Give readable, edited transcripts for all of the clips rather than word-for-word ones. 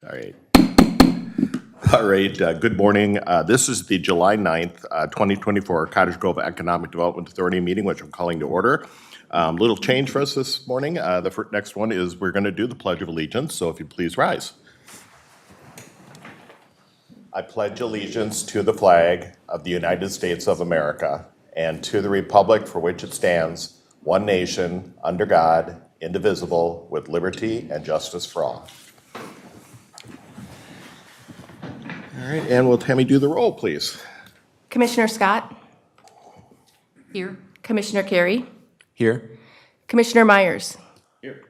All right. All right, good morning. This is the July 9th, 2024 Cottage Grove Economic Development Authority meeting, which I'm calling to order. Little change for us this morning. The next one is we're going to do the Pledge of Allegiance, so if you please rise. I pledge allegiance to the flag of the United States of America and to the republic for which it stands, one nation, under God, indivisible, with liberty and justice for all. All right, and will Tammy do the roll, please? Commissioner Scott? Here. Commissioner Carey? Here. Commissioner Myers? Here.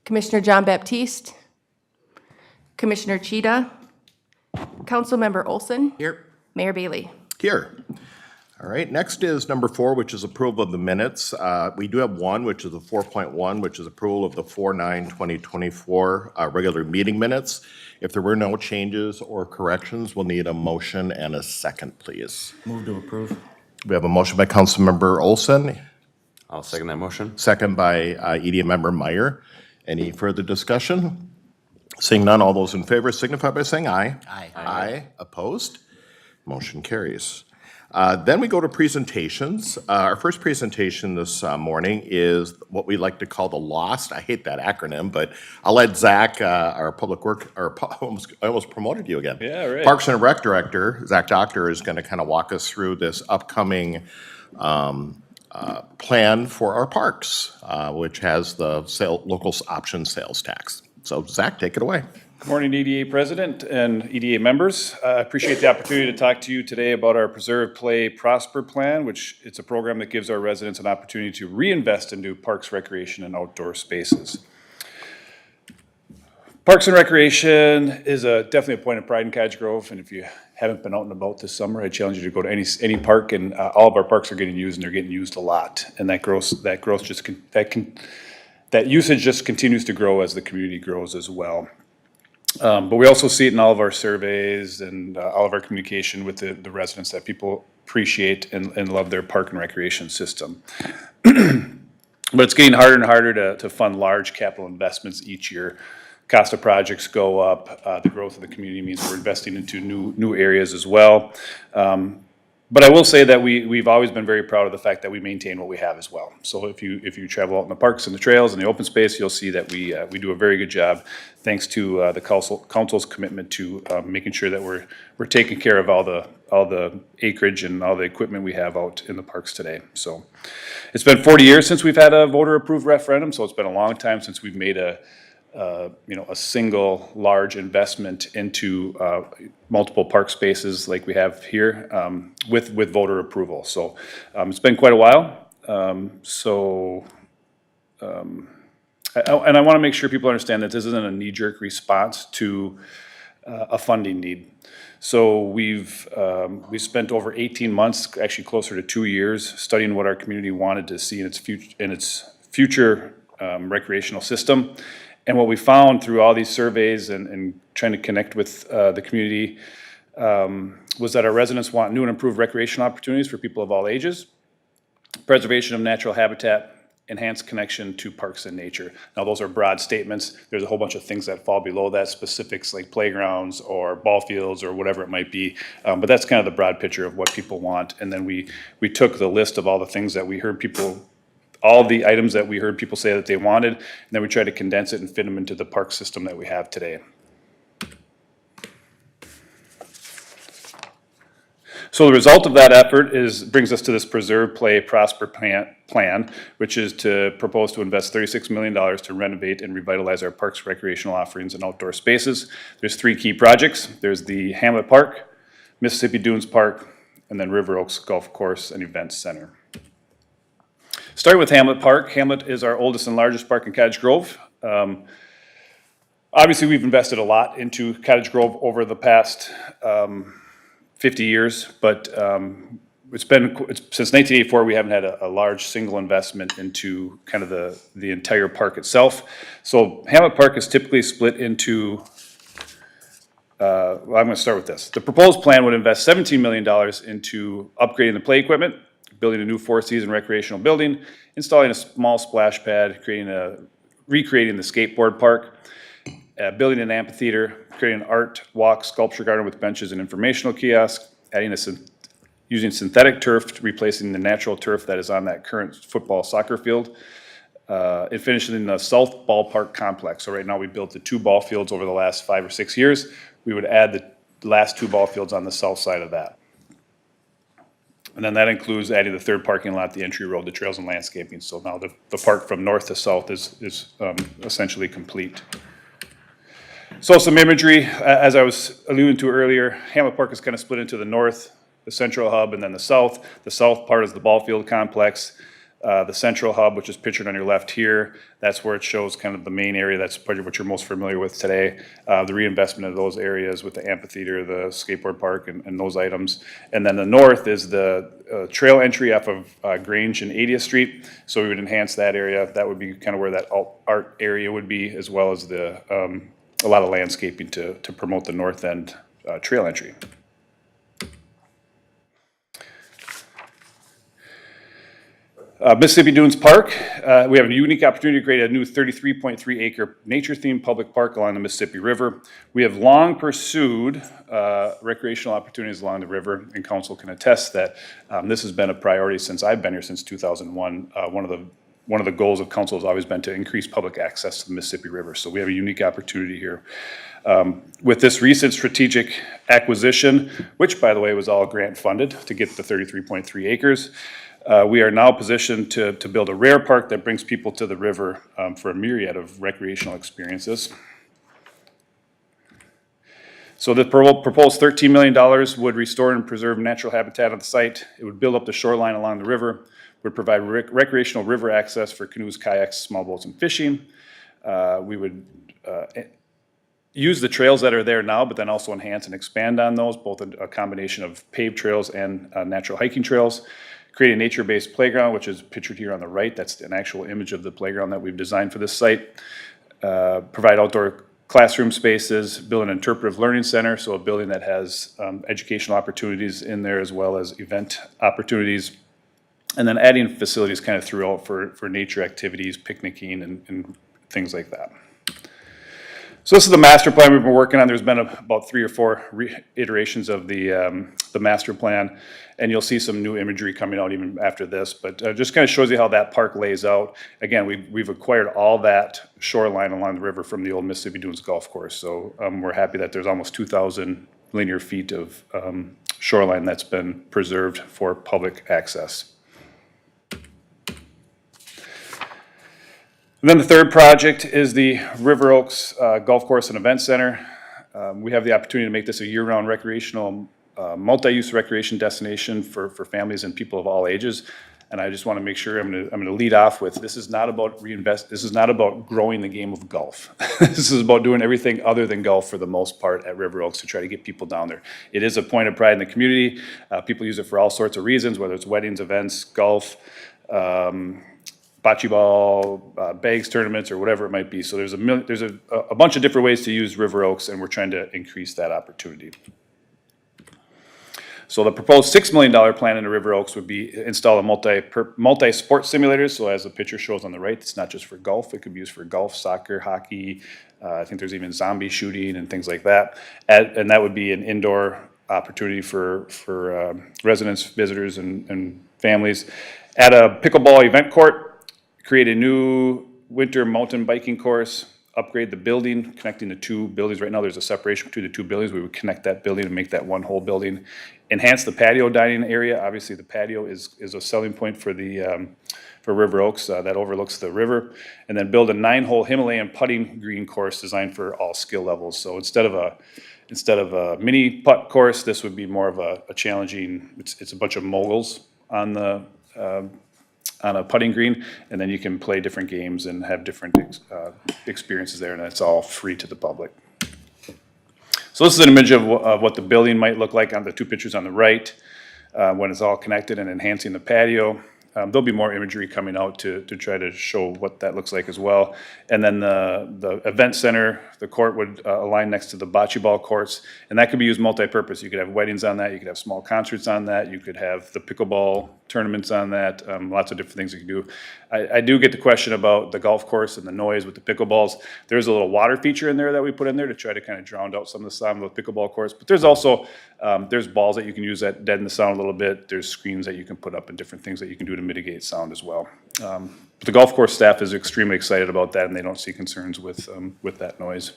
Commissioner John Baptiste? Commissioner Cheetah? Councilmember Olson? Here. Mayor Bailey? Here. All right, next is number 4, which is approval of the minutes. We do have one, which is a 4.1, which is approval of the 4/9/2024 regular meeting minutes. If there were no changes or corrections, we'll need a motion and a second, please. Move to approve. We have a motion by Councilmember Olson, I'll second that motion. second by EDA member Meyer. Any further discussion? Seeing none, all those in favor signify by saying aye. Aye. Aye. Opposed? Motion carries. Then we go to presentations. Our first presentation this morning is what we like to call the LOST. I hate that acronym, but I'll let Zach, our public work, I almost promoted you again. Yeah, right. Parks and Rec Director, Zach Doctor, is going to kind of walk us through this upcoming plan for our parks, which has the local option sales tax. So Zach, take it away. Good morning, EDA President and EDA members. I appreciate the opportunity to talk to you today about our Preserve, Play, Prosper plan, which it's a program that gives our residents an opportunity to reinvest into parks, recreation, and outdoor spaces. Parks and recreation is definitely a point of pride in Cottage Grove, and if you haven't been out and about this summer, I challenge you to go to any park, and all of our parks are getting used, and they're getting used a lot. And that usage just continues to grow as the community grows as well. But we also see it in all of our surveys and all of our communication with the residents that people appreciate and love their park and recreation system. But it's getting harder and harder to fund large capital investments each year. Cost of projects go up. The growth of the community means we're investing into new areas as well. But I will say that we've always been very proud of the fact that we maintain what we have as well. So if you travel out in the parks and the trails and the open space, you'll see that we do a very good job, thanks to the council's commitment to making sure that we're taking care of all the acreage and all the equipment we have out in the parks today. So it's been 40 years since we've had a voter-approved referendum, so it's been a long time since we've made a single large investment into multiple park spaces like we have here with voter approval. So it's been quite a while. And I want to make sure people understand that this isn't a knee-jerk response to a funding need. So we spent over 18 months, actually closer to 2 years, studying what our community wanted to see in its future recreational system. And what we found through all these surveys and trying to connect with the community was that our residents want new and improved recreation opportunities for people of all ages, preservation of natural habitat, enhanced connection to parks and nature. Now, those are broad statements. There's a whole bunch of things that fall below that, specifics like playgrounds or ball fields or whatever it might be. But that's kind of the broad picture of what people want. And then we took the list of all the things that we heard all the items that we heard people say that they wanted, and then we tried to condense it and fit them into the park system that we have today. So the result of that effort brings us to this Preserve, Play, Prosper plan, which is to propose to invest $36 million to renovate and revitalize our parks, recreational offerings, and outdoor spaces. There's 3 key projects. There's the Hamlet Park, Mississippi Dunes Park, and then River Oaks Golf Course and Events Center. Starting with Hamlet Park. Hamlet is our oldest and largest park in Cottage Grove. Obviously, we've invested a lot into Cottage Grove over the past 50 years, but since 1984, we haven't had a large single investment into kind of the entire park itself. So Hamlet Park is typically split into, I'm going to start with this. The proposed plan would invest $17 million into upgrading the play equipment, building a new 4-season recreational building, installing a small splash pad, recreating the skateboard park, Building an amphitheater, creating an art walk, sculpture garden with benches and informational kiosk, adding using synthetic turf, replacing the natural turf that is on that current football soccer field, and finishing in the South Ballpark Complex. So right now we built the 2 ball fields over the last 5 or 6 years. We would add the last 2 ball fields on the south side of that. And then that includes adding the 3rd parking lot, the entry road, the trails and landscaping. So now the park from north to south is essentially complete. So some imagery, as I was alluding to earlier, Hamlet Park is kind of split into the north, the central hub, and then the south. The south part is the ball field complex. The central hub, which is pictured on your left here, that's where it shows kind of the main area. That's probably what you're most familiar with today. The reinvestment of those areas with the amphitheater, the skateboard park, and those items. And then the north is the trail entry off of Grange and 80th Street. So we would enhance that area. That would be kind of where that art area would be, as well as the a lot of landscaping to promote the north end trail entry. Mississippi Dunes Park, we have a unique opportunity to create a new 33.3 acre nature-themed public park along the Mississippi River. We have long pursued recreational opportunities along the river, and council can attest that this has been a priority since I've been here since 2001. One of the goals of council has always been to increase public access to the Mississippi River. So we have a unique opportunity here. With this recent strategic acquisition, which by the way was all grant funded to get the 33.3 acres, we are now positioned to build a rare park that brings people to the river for a myriad of recreational experiences. So the proposed $13 million would restore and preserve natural habitat on the site. It would build up the shoreline along the river, would provide recreational river access for canoes, kayaks, small boats, and fishing. We would use the trails that are there now, but then also enhance and expand on those, both a combination of paved trails and natural hiking trails. Create a nature-based playground, which is pictured here on the right. That's an actual image of the playground that we've designed for this site. Provide outdoor classroom spaces, build an interpretive learning center, so a building that has educational opportunities in there as well as event opportunities. And then adding facilities kind of throughout for nature activities, picnicking, and things like that. So this is the master plan we've been working on. There's been about 3 or 4 iterations of the master plan, and you'll see some new imagery coming out even after this. But just kind of shows you how that park lays out. Again, we've acquired all that shoreline along the river from the old Mississippi Dunes Golf Course. So we're happy that there's almost 2,000 linear feet of shoreline that's been preserved for public access. And then the third project is the River Oaks Golf Course and Event Center. We have the opportunity to make this a year-round recreational, multi-use recreation destination for families and people of all ages. And I just want to make sure I'm going to lead off with, this is not about this is not about growing the game of golf. This is about doing everything other than golf for the most part at River Oaks to try to get people down there. It is a point of pride in the community. People use it for all sorts of reasons, whether it's weddings, events, golf, bocce ball, bags tournaments, or whatever it might be. So there's a bunch of different ways to use River Oaks, and we're trying to increase that opportunity. So the proposed $6 million plan in the River Oaks would be install a multi-sport simulators. So as the picture shows on the right, it's not just for golf. It could be used for golf, soccer, hockey. I think there's even zombie shooting and things like that. And that would be an indoor opportunity for residents, visitors, and families. At a pickleball event court, create a new winter mountain biking course, upgrade the building, connecting the 2 buildings. Right now, there's a separation between the 2 buildings. We would connect that building and make that one whole building. Enhance the patio dining area. Obviously, the patio is a selling point for River Oaks that overlooks the river. And then build a 9-hole Himalayan putting green course designed for all skill levels. So instead of a mini putt course, this would be more of a challenging. It's a bunch of moguls on a putting green, and then you can play different games and have different experiences there, and it's all free to the public. So this is an image of what the building might look like on the 2 pictures on the right when it's all connected and enhancing the patio. There'll be more imagery coming out to try to show what that looks like as well. And then the event center, the court would align next to the bocce ball courts, and that could be used multi-purpose. You could have weddings on that, you could have small concerts on that, you could have the pickleball tournaments on that, lots of different things you can do. I do get the question about the golf course and the noise with the pickleballs. There's a little water feature in there that we put in there to try to kind of drown out some of the sound of the pickleball courts. But there's also, there's balls that you can use that deaden the sound a little bit. There's screens that you can put up and different things that you can do to mitigate sound as well. But the golf course staff is extremely excited about that, and they don't see concerns with that noise.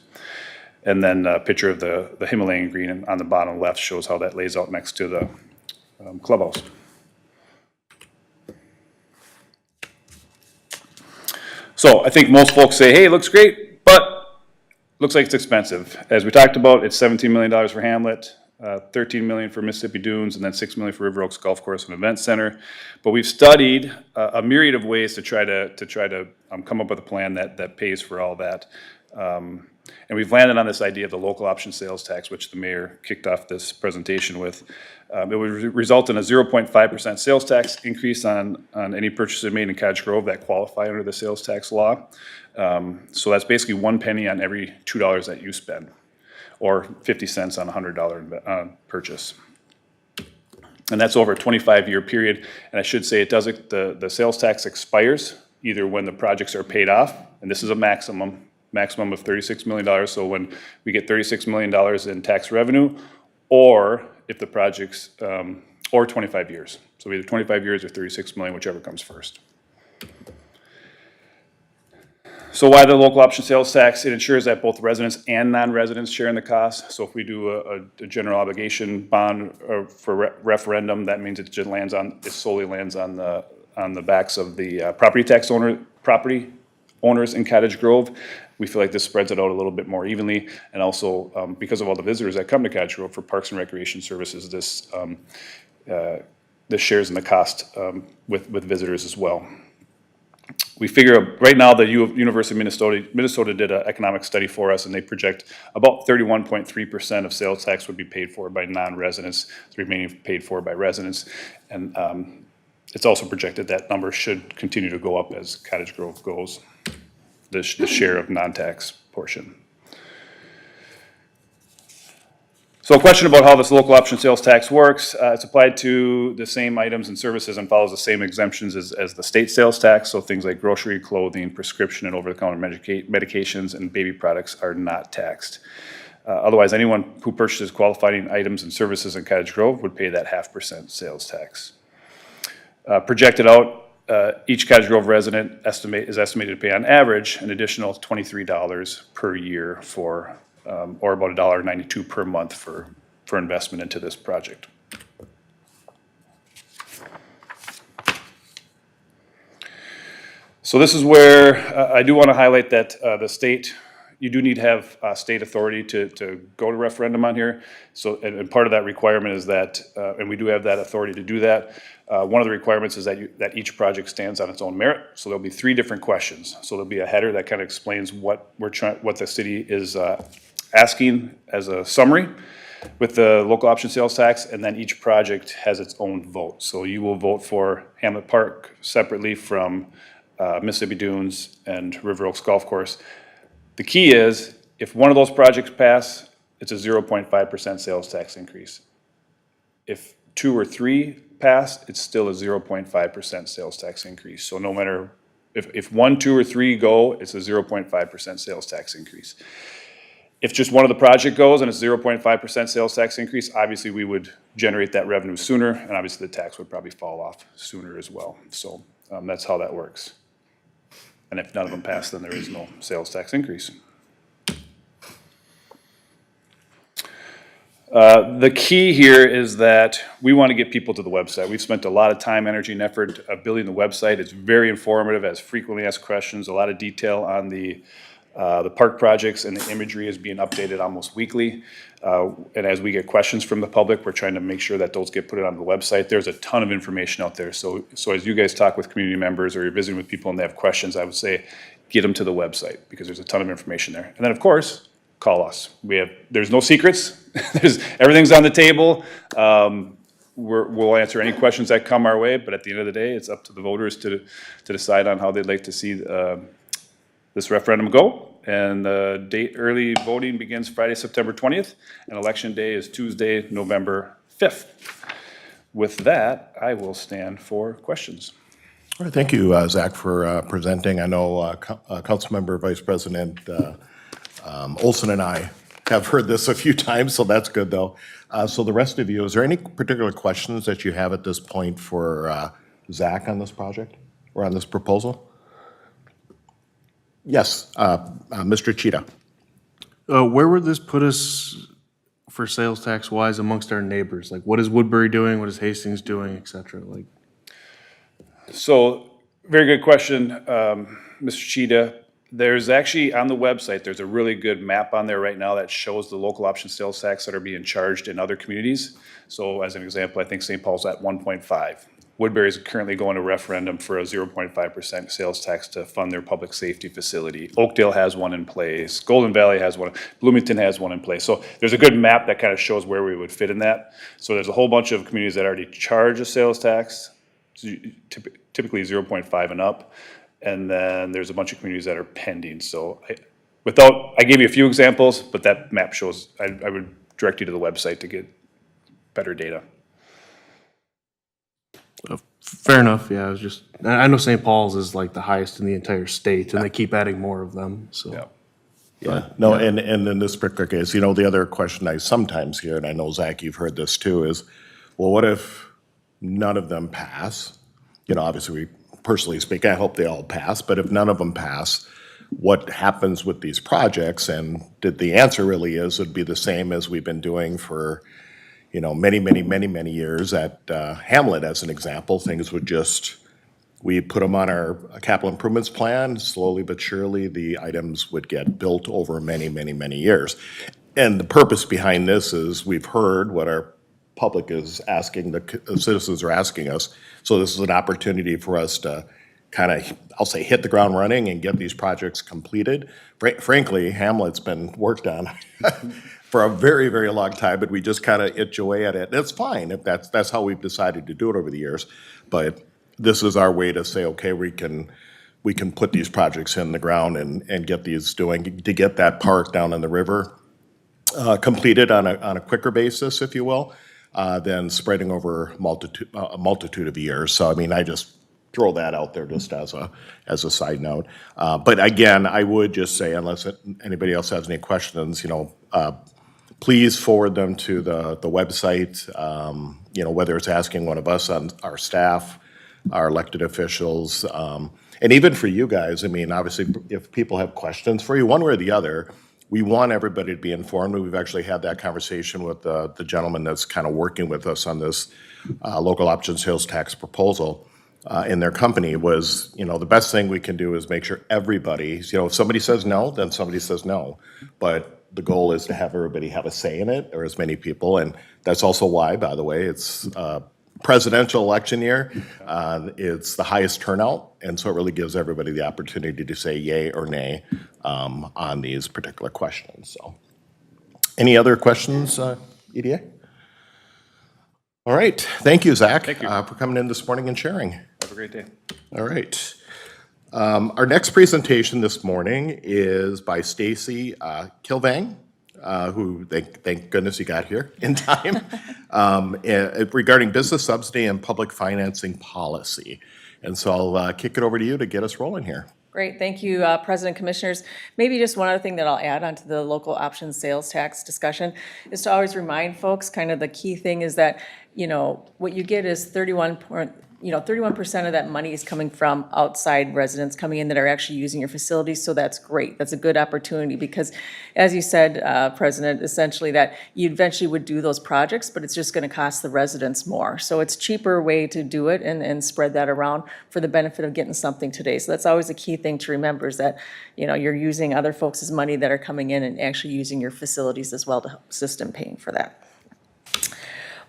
And then a picture of the Himalayan green on the bottom left shows how that lays out next to the clubhouse. So I think most folks say, hey, it looks great, but looks like it's expensive. As we talked about, it's $17 million for Hamlet, $13 million for Mississippi Dunes, and then $6 million for River Oaks Golf Course and Event Center. But we've studied a myriad of ways to try to come up with a plan that pays for all that. And we've landed on this idea of the local option sales tax, which the mayor kicked off this presentation with. It would result in a 0.5% sales tax increase on any purchases made in Cottage Grove that qualify under the sales tax law. So that's basically 1 penny on every $2 that you spend, or 50 cents on a $100 purchase. And that's over a 25-year period. And I should say it doesn't, the sales tax expires either when the projects are paid off, and this is a maximum of $36 million. So when we get $36 million in tax revenue, or if the project's, or 25 years. So either 25 years or 36 million, whichever comes first. So why the local option sales tax? It ensures that both residents and non-residents share in the cost. So if we do a general obligation bond for referendum, that means it solely lands on the backs of the property owners in Cottage Grove. We feel like this spreads it out a little bit more evenly, and also because of all the visitors that come to Cottage Grove for parks and recreation services, this shares in the cost with visitors as well. We figure right now the University of Minnesota did an economic study for us, and they project about 31.3% of sales tax would be paid for by non-residents, the remaining paid for by residents. And it's also projected that number should continue to go up as Cottage Grove goes, the share of non-tax portion. So a question about how this local option sales tax works. It's applied to the same items and services and follows the same exemptions as the state sales tax. So things like grocery, clothing, prescription, and over-the-counter medications and baby products are not taxed. Otherwise, anyone who purchases qualifying items and services in Cottage Grove would pay that 0.5% sales tax. Projected out, each Cottage Grove resident is estimated to pay on average an additional $23 per year for, or about $1.92 per month for investment into this project. So this is where I do want to highlight that the state, you do need to have state authority to go to referendum on here. So, and part of that requirement is that, and we do have that authority to do that. One of the requirements is that each project stands on its own merit. So there'll be 3 different questions. So there'll be a header that kind of explains what the city is asking as a summary with the local option sales tax, and then each project has its own vote. So you will vote for Hamlet Park separately from Mississippi Dunes and River Oaks Golf Course. The key is, if one of those projects pass, it's a 0.5% sales tax increase. If 2 or 3 pass, it's still a 0.5% sales tax increase. So no matter, if 1, 2, or 3 go, it's a 0.5% sales tax increase. If just one of the project goes and it's 0.5% sales tax increase, obviously we would generate that revenue sooner, and obviously the tax would probably fall off sooner as well. So that's how that works. And if none of them pass, then there is no sales tax increase. The key here is that we want to get people to the website. We've spent a lot of time, energy, and effort building the website. It's very informative, has frequently asked questions, a lot of detail on the park projects, and the imagery is being updated almost weekly. And as we get questions from the public, we're trying to make sure that those get put on the website. There's a ton of information out there. So as you guys talk with community members or you're visiting with people and they have questions, I would say get them to the website because there's a ton of information there. And then of course, call us. There's no secrets. Everything's on the table. we'll answer any questions that come our way, but at the end of the day, it's up to the voters to decide on how they'd like to see this referendum go. And the date, early voting begins Friday, September 20th, and election day is Tuesday, November 5th. With that, I will stand for questions. All right, thank you, Zach, for presenting. I know Councilmember Vice President Olson and I have heard this a few times, so that's good, though. So the rest of you, is there any particular questions that you have at this point for Zach on this project or on this proposal? Yes, Mr. Cheetah. Where would this put us for sales tax wise amongst our neighbors? Like, what is Woodbury doing? What is Hastings doing, et cetera? Like, So, very good question, Mr. Cheetah. There's actually, on the website, there's a really good map on there right now that shows the local option sales tax that are being charged in other communities. So as an example, I think St. Paul's at 1.5. Woodbury is currently going to referendum for a 0.5% sales tax to fund their public safety facility. Oakdale has one in place. Golden Valley has one. Bloomington has one in place. So there's a good map that kind of shows where we would fit in that. So there's a whole bunch of communities that already charge a sales tax, typically 0.5 and up. And then there's a bunch of communities that are pending. So I gave you a few examples, but that map shows, I would direct you to the website to get better data. fair enough. Yeah, I know St. Paul's is like the highest in the entire state, and they keep adding more of them. So. Yeah. Yeah, no, and in this particular case, the other question I sometimes hear, and I know, Zach, you've heard this too, is, well, what if none of them pass? Obviously, personally speaking, I hope they all pass, but if none of them pass, what happens with these projects? And the answer really is, it'd be the same as we've been doing for, many years at Hamlet, as an example. Things would we put them on our capital improvements plan. Slowly but surely, the items would get built over many years. And the purpose behind this is we've heard what our public is asking, the citizens are asking us. So this is an opportunity for us to kind of, I'll say, hit the ground running and get these projects completed. Frankly, Hamlet's been worked on for a very long time, but we just kind of itch away at it. That's fine if that's how we've decided to do it over the years. But this is our way to say, okay, we can put these projects in the ground and get these to get that park down in the river completed on a quicker basis, if you will, than spreading over a multitude of years. So I just throw that out there just as a side note. But again, I would just say, unless anybody else has any questions, please forward them to the website. Whether it's asking one of us on our staff, our elected officials, and even for you guys. Obviously, if people have questions for you, one way or the other, we want everybody to be informed. We've actually had that conversation with the gentleman that's kind of working with us on this local option sales tax proposal in their company. Was, the best thing we can do is make sure everybody, if somebody says no, then somebody says no. But the goal is to have everybody have a say in it, or as many people. And that's also why, by the way, it's presidential election year. It's the highest turnout, and so it really gives everybody the opportunity to say yay or nay on these particular questions. So, any other questions, EDA? All right, thank you, Zach. Thank you. For coming in this morning and sharing. Have a great day. All right. Our next presentation this morning is by Stacie Kvilvang, who, thank goodness you got here in time, regarding business subsidy and public financing policy. And so I'll kick it over to you to get us rolling here. Great, thank you, President, Commissioners. Maybe just one other thing that I'll add onto the local option sales tax discussion is to always remind folks, kind of the key thing is that, what you get is 31% of that money is coming from outside residents coming in that are actually using your facilities, so that's great. That's a good opportunity because, as you said, President, essentially that you eventually would do those projects, but it's just gonna cost the residents more. So it's a cheaper way to do it and spread that around for the benefit of getting something today. So that's always a key thing to remember is that, you're using other folks' money that are coming in and actually using your facilities as well to help system paying for that.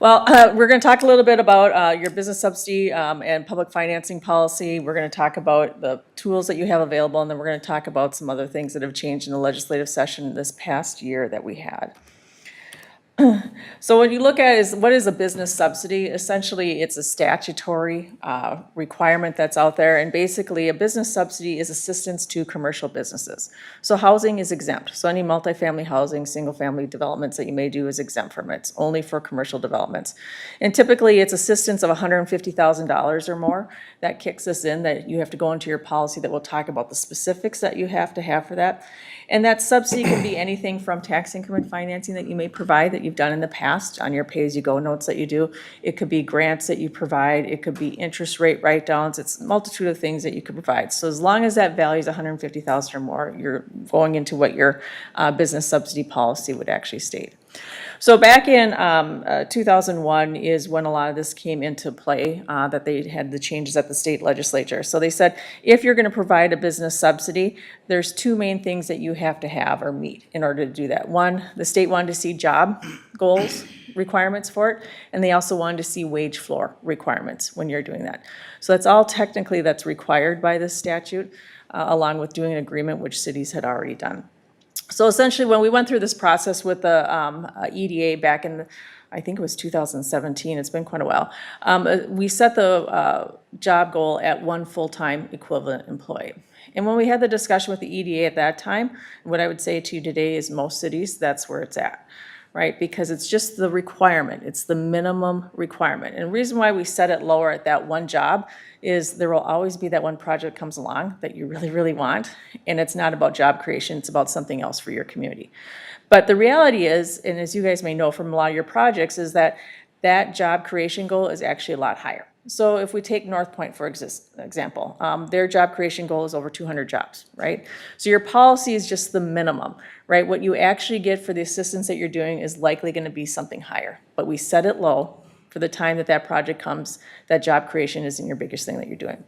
Well, we're going to talk a little bit about your business subsidy and public financing policy. We're going to talk about the tools that you have available, and then we're going to talk about some other things that have changed in the legislative session this past year that we had. So what you look at is, what is a business subsidy? Essentially, it's a statutory requirement that's out there, and basically, a business subsidy is assistance to commercial businesses. So housing is exempt, so any multifamily housing, single-family developments that you may do is exempt from it. It's only for commercial developments. And typically, it's assistance of $150,000 or more that kicks us in, that you have to go into your policy that will talk about the specifics that you have to have for that. And that subsidy can be anything from tax increment financing that you may provide that you've done in the past on your pay-as-you-go notes that you do. It could be grants that you provide. It could be interest rate write-downs. It's a multitude of things that you could provide. So as long as that value is $150,000 or more, you're going into what your business subsidy policy would actually state. So back in 2001 is when a lot of this came into play, that they had the changes at the state legislature. So they said, if you're going to provide a business subsidy, there's two main things that you have to have or meet in order to do that. One, the state wanted to see job goals, requirements for it, and they also wanted to see wage floor requirements when you're doing that. So that's all technically that's required by this statute, along with doing an agreement which cities had already done. So essentially, when we went through this process with the EDA back in, I think it was 2017, it's been quite a while, we set the job goal at one full-time equivalent employee. And when we had the discussion with the EDA at that time, what I would say to you today is most cities, that's where it's at, right? Because it's just the requirement, it's the minimum requirement. And the reason why we set it lower at that one job is there will always be that one project comes along that you really, really want, and it's not about job creation, it's about something else for your community. But the reality is, and as you guys may know from a lot of your projects, is that that job creation goal is actually a lot higher. So if we take NorthPoint, for example, their job creation goal is over 200 jobs, right? So your policy is just the minimum, right? What you actually get for the assistance that you're doing is likely going to be something higher. But we set it low for the time that that project comes, that job creation isn't your biggest thing that you're doing.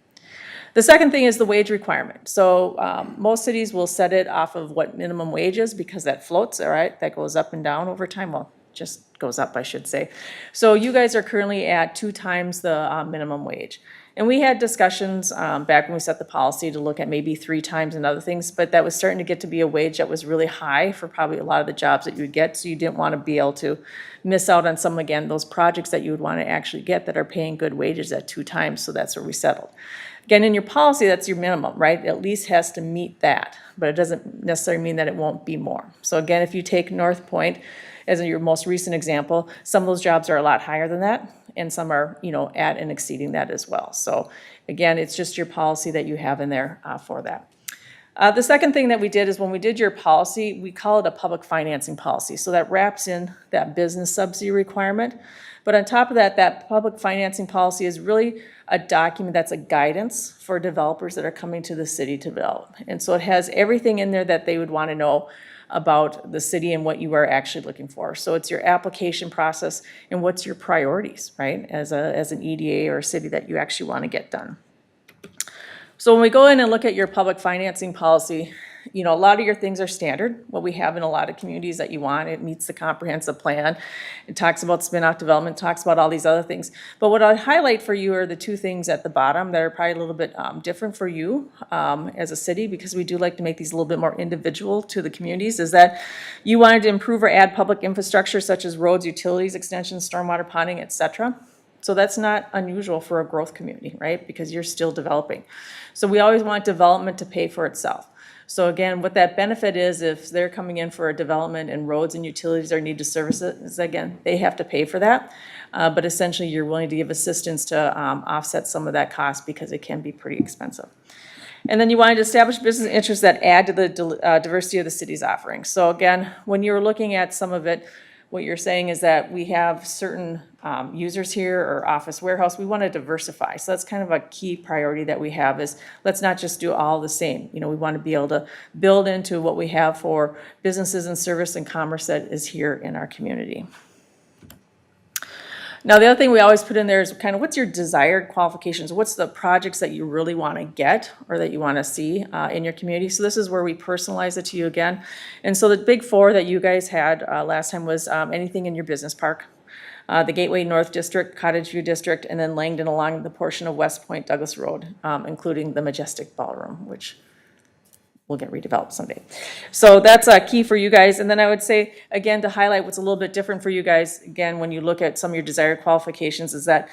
The second thing is the wage requirement. So most cities will set it off of what minimum wage is because that floats, all right? That goes up and down over time. Well, just goes up, I should say. So you guys are currently at 2 times the minimum wage. And we had discussions back when we set the policy to look at maybe 3 times and other things, but that was starting to get to be a wage that was really high for probably a lot of the jobs that you would get, so you didn't want to be able to miss out on some, again, those projects that you would want to actually get that are paying good wages at 2 times, so that's where we settled. Again, in your policy, that's your minimum, right? It at least has to meet that, but it doesn't necessarily mean that it won't be more. So again, if you take NorthPoint as your most recent example, some of those jobs are a lot higher than that, and some are, at and exceeding that as well. So again, it's just your policy that you have in there for that. The second thing that we did is when we did your policy, we call it a public financing policy. So that wraps in that business subsidy requirement. But on top of that, that public financing policy is really a document that's a guidance for developers that are coming to the city to develop. And so it has everything in there that they would want to know about the city and what you are actually looking for. So it's your application process and what's your priorities, right, as an EDA or a city that you actually want to get done. So when we go in and look at your public financing policy, a lot of your things are standard, what we have in a lot of communities that you want. It meets the comprehensive plan. It talks about spin-off development, talks about all these other things. But what I'd highlight for you are the 2 things at the bottom that are probably a little bit different for you as a city, because we do like to make these a little bit more individual to the communities, is that you wanted to improve or add public infrastructure such as roads, utilities, extensions, stormwater ponding, etc. So that's not unusual for a growth community, right? Because you're still developing. So we always want development to pay for itself. So again, what that benefit is, if they're coming in for a development and roads and utilities are need to service it, is again, they have to pay for that. But essentially, you're willing to give assistance to offset some of that cost because it can be pretty expensive. And then you wanted to establish business interests that add to the diversity of the city's offerings. So again, when you're looking at some of it, what you're saying is that we have certain users here or office warehouse, we want to diversify. So that's kind of a key priority that we have is let's not just do all the same. We want to be able to build into what we have for businesses and service and commerce that is here in our community. Now, the other thing we always put in there is kind of what's your desired qualifications? What's the projects that you really want to get or that you want to see in your community? So this is where we personalize it to you again. And so the big 4 that you guys had last time was anything in your business park, the Gateway North District, Cottage View District, and then Langdon along the portion of West Point Douglas Road, including the Majestic Ballroom, which will get redeveloped someday. So that's key for you guys. And then I would say, again, to highlight what's a little bit different for you guys, again, when you look at some of your desired qualifications, is that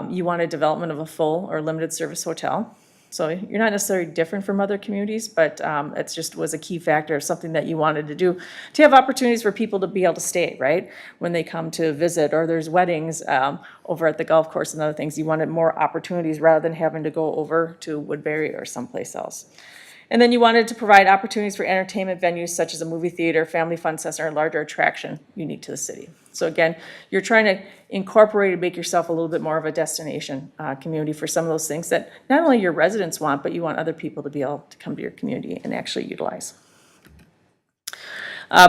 you want a development of a full or limited service hotel. So you're not necessarily different from other communities, but it just was a key factor of something that you wanted to do, to have opportunities for people to be able to stay, right? When they come to visit, or there's weddings over at the golf course and other things, you wanted more opportunities rather than having to go over to Woodbury or someplace else. And then you wanted to provide opportunities for entertainment venues such as a movie theater, family fun center, or larger attraction unique to the city. So again, you're trying to incorporate and make yourself a little bit more of a destination community for some of those things that not only your residents want, but you want other people to be able to come to your community and actually utilize.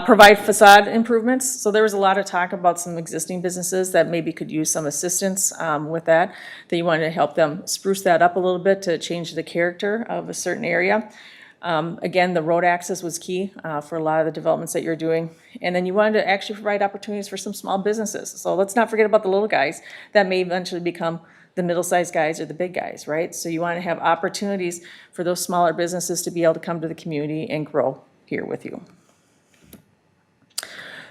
Provide facade improvements. So there was a lot of talk about some existing businesses that maybe could use some assistance with that you wanted to help them spruce that up a little bit to change the character of a certain area. Again, the road access was key for a lot of the developments that you're doing. And then you wanted to actually provide opportunities for some small businesses. So let's not forget about the little guys that may eventually become the middle-sized guys or the big guys, right? So you want to have opportunities for those smaller businesses to be able to come to the community and grow here with you.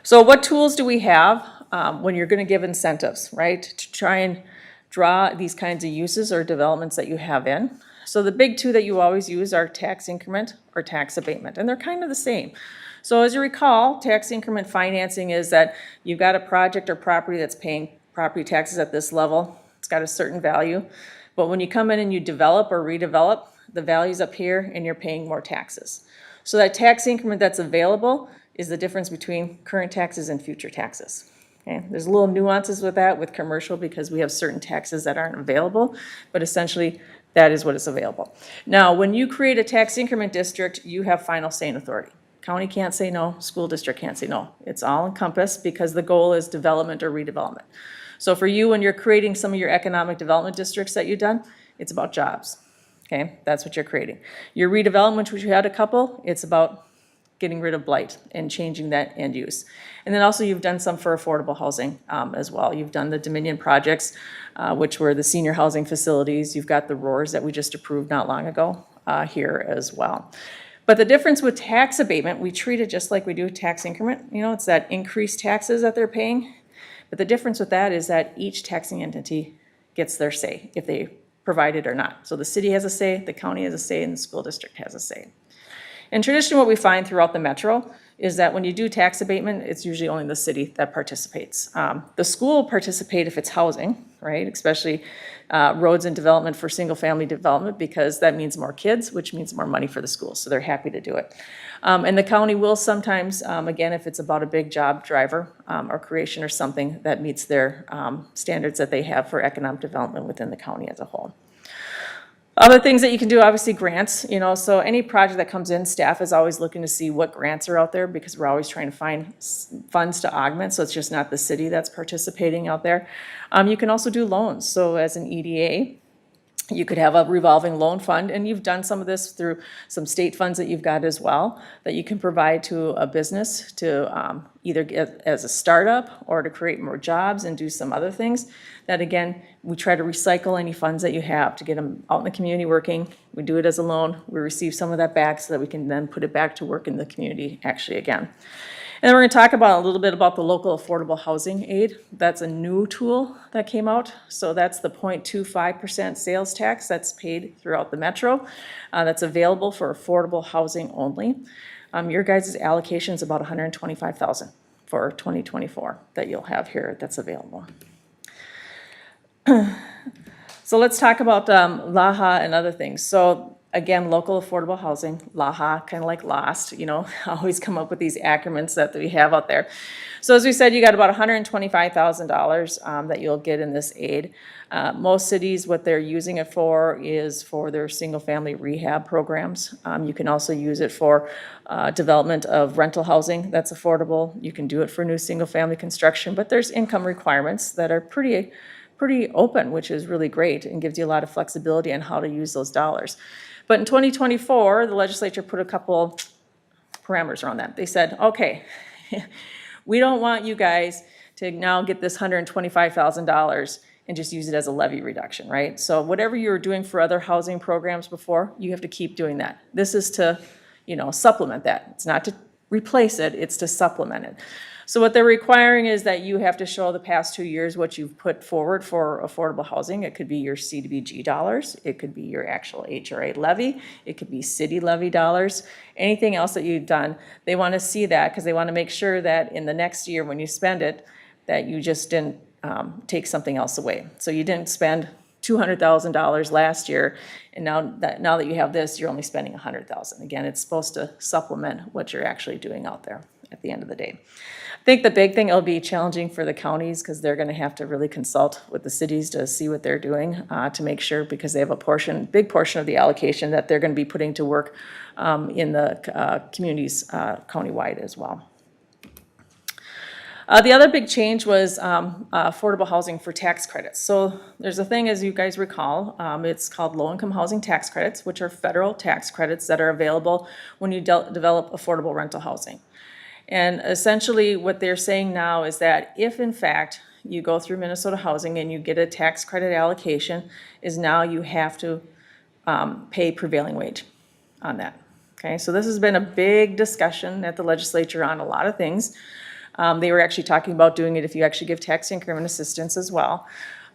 So what tools do we have when you're going to give incentives, right? To try and draw these kinds of uses or developments that you have in. So the big two that you always use are tax increment or tax abatement, and they're kind of the same. So as you recall, tax increment financing is that you've got a project or property that's paying property taxes at this level. It's got a certain value. But when you come in and you develop or redevelop, the value's up here and you're paying more taxes. So that tax increment that's available is the difference between current taxes and future taxes. Okay? There's little nuances with that with commercial because we have certain taxes that aren't available, but essentially that is what is available. Now, when you create a tax increment district, you have final say and authority. County can't say no, school district can't say no. It's all encompassed because the goal is development or redevelopment. So for you, when you're creating some of your economic development districts that you've done, it's about jobs. Okay, that's what you're creating. Your redevelopment, which you had a couple, it's about getting rid of blight and changing that end use. And then also you've done some for affordable housing as well. You've done the Dominion projects, which were the senior housing facilities. You've got the ROARs that we just approved not long ago here as well. But the difference with tax abatement, we treat it just like we do tax increment. You know, it's that increased taxes that they're paying. But the difference with that is that each taxing entity gets their say if they provide it or not. So the city has a say, the county has a say, and the school district has a say. And traditionally what we find throughout the metro is that when you do tax abatement, it's usually only the city that participates. The school will participate if it's housing, right? Especially roads and development for single family development because that means more kids, which means more money for the school. So they're happy to do it. And the county will sometimes, again, if it's about a big job driver or creation or something that meets their standards that they have for economic development within the county as a whole. Other things that you can do, obviously grants, you know, so any project that comes in, staff is always looking to see what grants are out there because we're always trying to find funds to augment, so it's just not the city that's participating out there. You can also do loans, so as an EDA, you could have a revolving loan fund, and you've done some of this through some state funds that you've got as well, that you can provide to a business to either get as a startup or to create more jobs and do some other things. That again, we try to recycle any funds that you have to get them out in the community working. We do it as a loan. We receive some of that back so that we can then put it back to work in the community actually again. And then we're going to talk about a little bit about the local affordable housing aid. That's a new tool that came out. So that's the 0.25% sales tax that's paid throughout the metro. That's available for affordable housing only. Your guys' allocation is about $125,000 for 2024 that you'll have here that's available. So let's talk about LAHA and other things. So again, local affordable housing, LAHA, kind of like LOST, you know, always come up with these acronyms that we have out there. So as we said, you got about $125,000 that you'll get in this aid. Most cities, what they're using it for is for their single-family rehab programs. You can also use it for development of rental housing that's affordable. You can do it for new single-family construction, but there's income requirements that are pretty open, which is really great and gives you a lot of flexibility on how to use those dollars. But in 2024, the legislature put a couple parameters around that. They said, okay, we don't want you guys to now get this $125,000 and just use it as a levy reduction, right? So whatever you were doing for other housing programs before, you have to keep doing that. This is to supplement that. It's not to replace it, it's to supplement it. So what they're requiring is that you have to show the past 2 years what you've put forward for affordable housing. It could be your CDBG dollars, it could be your actual HRA levy, it could be city levy dollars, anything else that you've done. They want to see that because they want to make sure that in the next year when you spend it, that you just didn't take something else away. So you didn't spend $200,000 last year, and now that you have this, you're only spending $100,000. Again, it's supposed to supplement what you're actually doing out there at the end of the day. I think the big thing, it'll be challenging for the counties because they're going to have to really consult with the cities to see what they're doing to make sure, because they have a big portion of the allocation that they're going to be putting to work in the communities countywide as well. The other big change was affordable housing for tax credits. So there's a thing, as you guys recall, it's called low-income housing tax credits, which are federal tax credits that are available when you develop affordable rental housing. And essentially what they're saying now is that if in fact you go through Minnesota Housing and you get a tax credit allocation, is now you have to pay prevailing wage on that. Okay, so this has been a big discussion at the legislature on a lot of things. They were actually talking about doing it if you actually give tax increment assistance as well.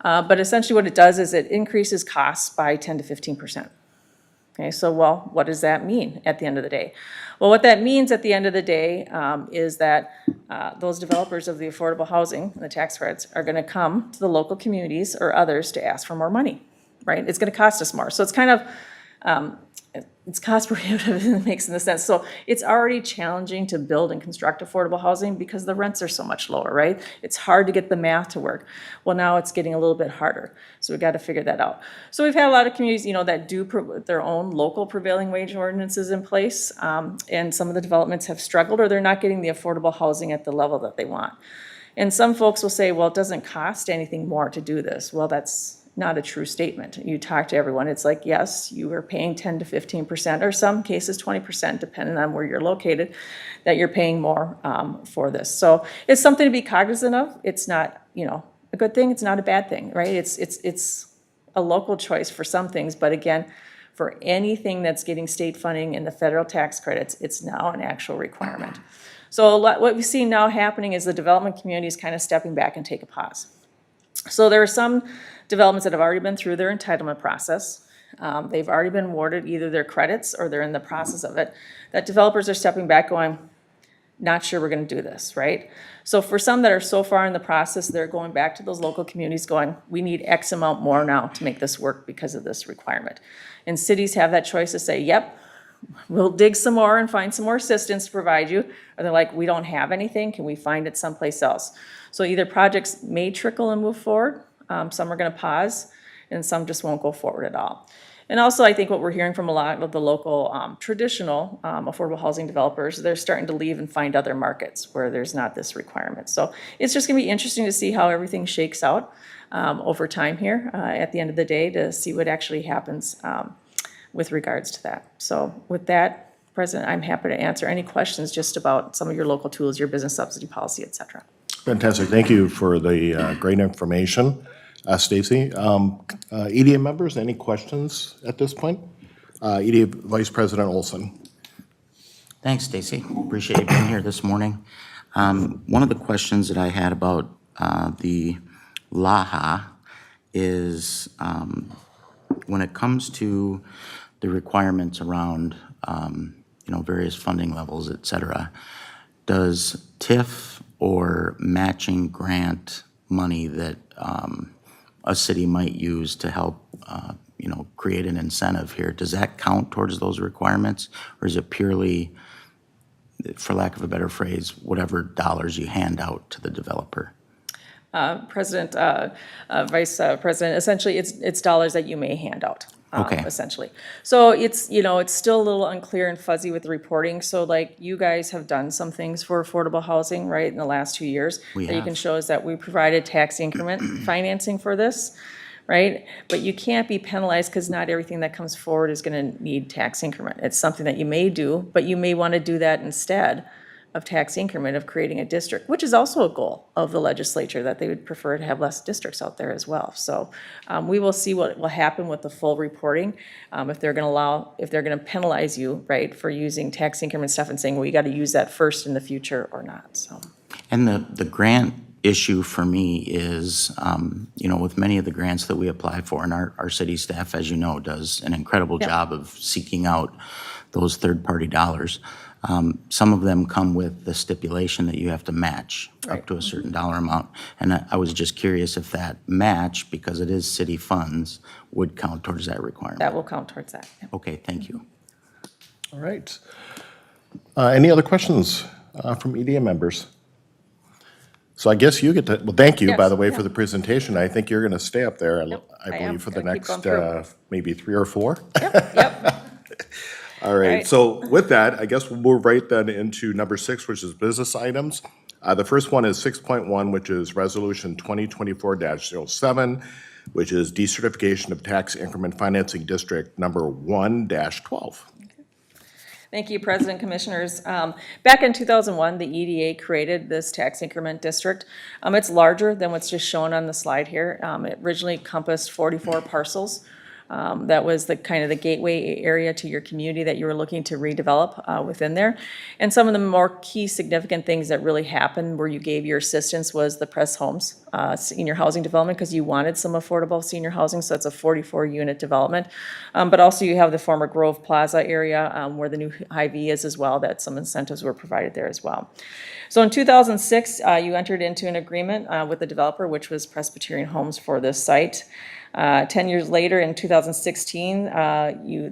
But essentially what it does is it increases costs by 10 to 15%. Okay, so well, what does that mean at the end of the day? Well, what that means at the end of the day is that those developers of the affordable housing and the tax credits are going to come to the local communities or others to ask for more money, right? It's going to cost us more. So it's kind of, it's cost prohibitive, it makes no sense. So it's already challenging to build and construct affordable housing because the rents are so much lower, right? It's hard to get the math to work. Well, now it's getting a little bit harder. So we've got to figure that out. So we've had a lot of communities, that do their own local prevailing wage ordinances in place. And some of the developments have struggled, or they're not getting the affordable housing at the level that they want. And some folks will say, well, it doesn't cost anything more to do this. Well, that's not a true statement. You talk to everyone, it's like, yes, you are paying 10 to 15%, or some cases 20%, depending on where you're located, that you're paying more for this. So it's something to be cognizant of. It's not, a good thing, it's not a bad thing, right? It's a local choice for some things, but again, for anything that's getting state funding and the federal tax credits, it's now an actual requirement. So what we see now happening is the development community is kind of stepping back and take a pause. So there are some developments that have already been through their entitlement process. They've already been awarded either their credits or they're in the process of it. That developers are stepping back going, not sure we're going to do this, right? So for some that are so far in the process, they're going back to those local communities going, we need X amount more now to make this work because of this requirement. And cities have that choice to say, yep, we'll dig some more and find some more assistance to provide you. Or they're like, we don't have anything, can we find it someplace else? So either projects may trickle and move forward, some are going to pause, and some just won't go forward at all. And also, I think what we're hearing from a lot of the local traditional affordable housing developers, they're starting to leave and find other markets where there's not this requirement. So it's just going to be interesting to see how everything shakes out over time here at the end of the day to see what actually happens with regards to that. So with that, President, I'm happy to answer any questions just about some of your local tools, your business subsidy policy, et cetera. Fantastic. Thank you for the great information, Stacie. EDA members, any questions at this point? EDA Vice President Olson. Thanks, Stacie. Appreciate you being here this morning. One of the questions that I had about the LAHA is when it comes to the requirements around various funding levels, et cetera, does TIF or matching grant money that a city might use to help create an incentive here, does that count towards those requirements? Or is it purely, for lack of a better phrase, whatever dollars you hand out to the developer? President, Vice President, essentially it's dollars that you may hand out. Okay. Essentially. So it's, it's still a little unclear and fuzzy with the reporting. So like you guys have done some things for affordable housing, right, in the last 2 years. We that you have. can show us that we provided tax increment financing for this, right? But you can't be penalized because not everything that comes forward is going to need tax increment. It's something that you may do, but you may want to do that instead of tax increment of creating a district, which is also a goal of the legislature, that they would prefer to have less districts out there as well. So we will see what will happen with the full reporting, if they're gonna penalize you, right, for using tax increment stuff and saying, well, you gotta use that first in the future or not, so. And the grant issue for me is, with many of the grants that we apply for, and our city staff, as you know, does an incredible job of seeking out those third-party dollars. Some of them come with the stipulation that you have to match up to a certain dollar amount. And I was just curious if that match, because it is city funds, would count towards that requirement. That will count towards that. Yep. Okay, thank you. All right. Any other questions from EDA members? So I guess you get to, well, thank you, by Yes, the way, yeah. for the presentation. I think you're going to stay up there, I I am. believe, for the Gotta keep next going through. maybe 3 or 4. Yep. All right, right. so with that, I guess we'll move right then into number 6, which is business items. The first one is 6.1, which is Resolution 2024-07, which is decertification of tax increment financing district number 1-12. Thank you, President, Commissioners. Back in 2001, the EDA created this tax increment district. It's larger than what's just shown on the slide here. It originally encompassed 44 parcels. That was the kind of the gateway area to your community that you were looking to redevelop within there. And some of the more key significant things that really happened where you gave your assistance was the Press Homes senior housing development, because you wanted some affordable senior housing, so it's a 44-unit development. But also you have the former Grove Plaza area where the new Hy-Vee is as well, that some incentives were provided there as well. So in 2006, you entered into an agreement with the developer, which was Presbyterian Homes, for this site. 10 years later, in 2016,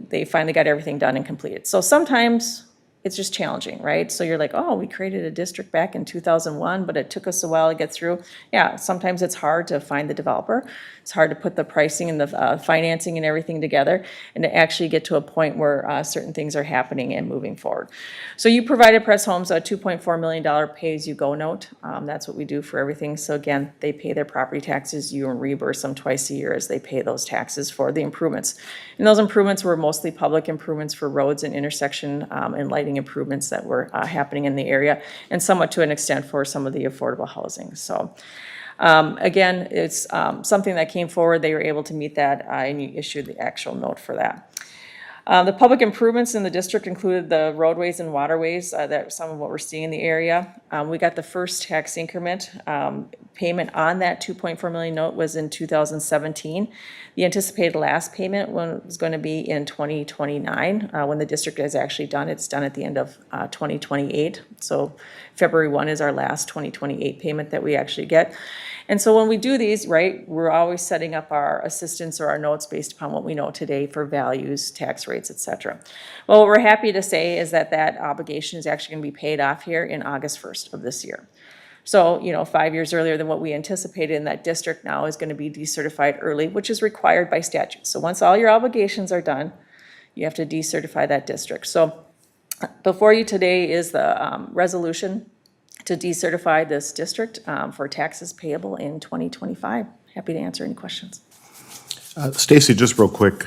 they finally got everything done and completed. So sometimes it's just challenging, right? So you're like, oh, we created a district back in 2001, but it took us a while to get through. Yeah, sometimes it's hard to find the developer. It's hard to put the pricing and the financing and everything together and to actually get to a point where certain things are happening and moving forward. So you provided Press Homes a $2.4 million pay-as-you-go note. That's what we do for everything. So again, they pay their property taxes. You reimburse them twice a year as they pay those taxes for the improvements. And those improvements were mostly public improvements for roads and intersection and lighting improvements that were happening in the area, and somewhat to an extent for some of the affordable housing. So again, it's something that came forward. They were able to meet that, and you issued the actual note for that. The public improvements in the district included the roadways and waterways, that some of what we're seeing in the area. We got the first tax increment payment on that $2.4 million note was in 2017. The anticipated last payment was going to be in 2029. When the district is actually done, it's done at the end of 2028. So February 1 is our last 2028 payment that we actually get. And so when we do these, right, we're always setting up our assistance or our notes based upon what we know today for values, tax rates, et cetera. Well, what we're happy to say is that that obligation is actually going to be paid off here in August 1st of this year. So, 5 years earlier than what we anticipated, in that district now is going to be decertified early, which is required by statute. So once all your obligations are done, you have to decertify that district. So before you today is the resolution to decertify this district for taxes payable in 2025. Happy to answer any questions. Stacie, just real quick,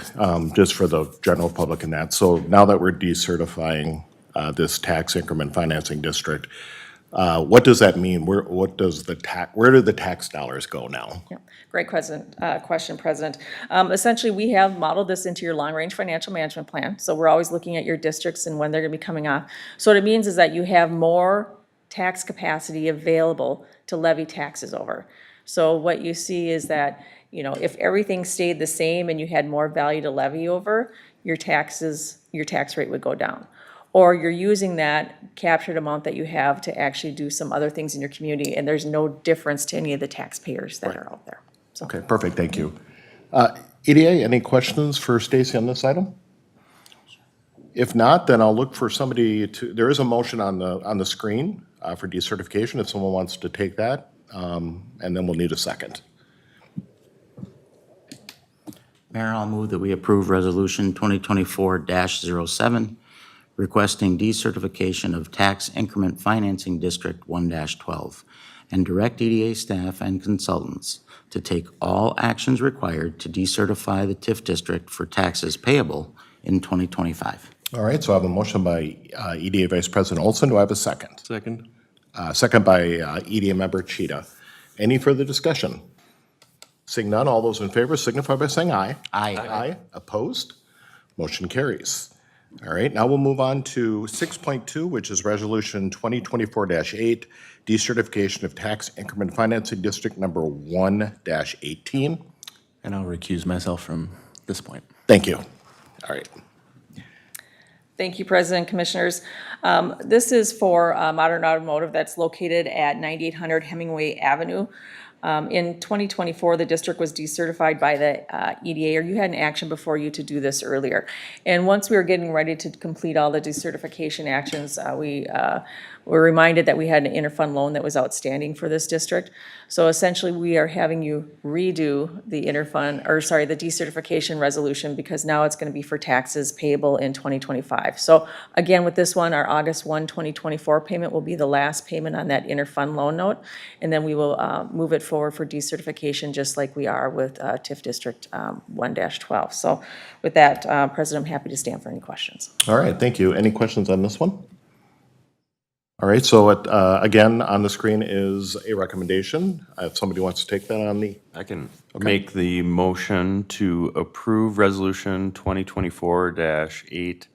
just for the general public and that. So now that we're decertifying this tax increment financing district, what does that mean? Where do the tax dollars go now? Yeah, great question, President. Essentially, we have modeled this into your long-range financial management plan. So we're always looking at your districts and when they're going to be coming off. So what it means is that you have more tax capacity available to levy taxes over. So what you see is that, if everything stayed the same and you had more value to levy over, your tax rate would go down. Or you're using that captured amount that you have to actually do some other things in your community, and there's no difference to any of the taxpayers that are out there. So. Okay, perfect, thank you. EDA, any questions for Stacie on this item? If not, then I'll look for somebody there is a motion on the screen for decertification, if someone wants to take that, and then we'll need a second. Mayor, I'll move that we approve Resolution 2024-07, requesting decertification of Tax Increment Financing District 1-12, and direct EDA staff and consultants to take all actions required to decertify the TIF district for taxes payable in 2025. All right, so I have a motion by EDA Vice President Olson. Do I have a second? Second. Second by EDA Member Cheetah. Any further discussion? Seeing none, all those in favor signify by saying aye. Aye. Aye. Opposed? Motion carries. All right, now we'll move on to 6.2, which is Resolution 2024-8, Decertification of Tax Increment Financing District Number 1-18. And I'll recuse myself from this point. Thank you. All right. Thank you, President, Commissioners. This is for Modern Automotive that's located at 9800 Hemingway Avenue. In 2024, the district was decertified by the EDA, or you had an action before you to do this earlier. And once we were getting ready to complete all the decertification actions, we were reminded that we had an interfund loan that was outstanding for this district. So essentially, we are having you redo the the decertification resolution, because now it's going to be for taxes payable in 2025. So again, with this one, our August 1, 2024 payment will be the last payment on that interfund loan note, and then we will move it forward for decertification, just like we are with TIF District 1-12. So with that, President, I'm happy to stand for any questions. All right, thank you. Any questions on this one? All right, so again, on the screen is a recommendation. If somebody wants to take that on the, I can make the motion to approve Resolution 2024-8,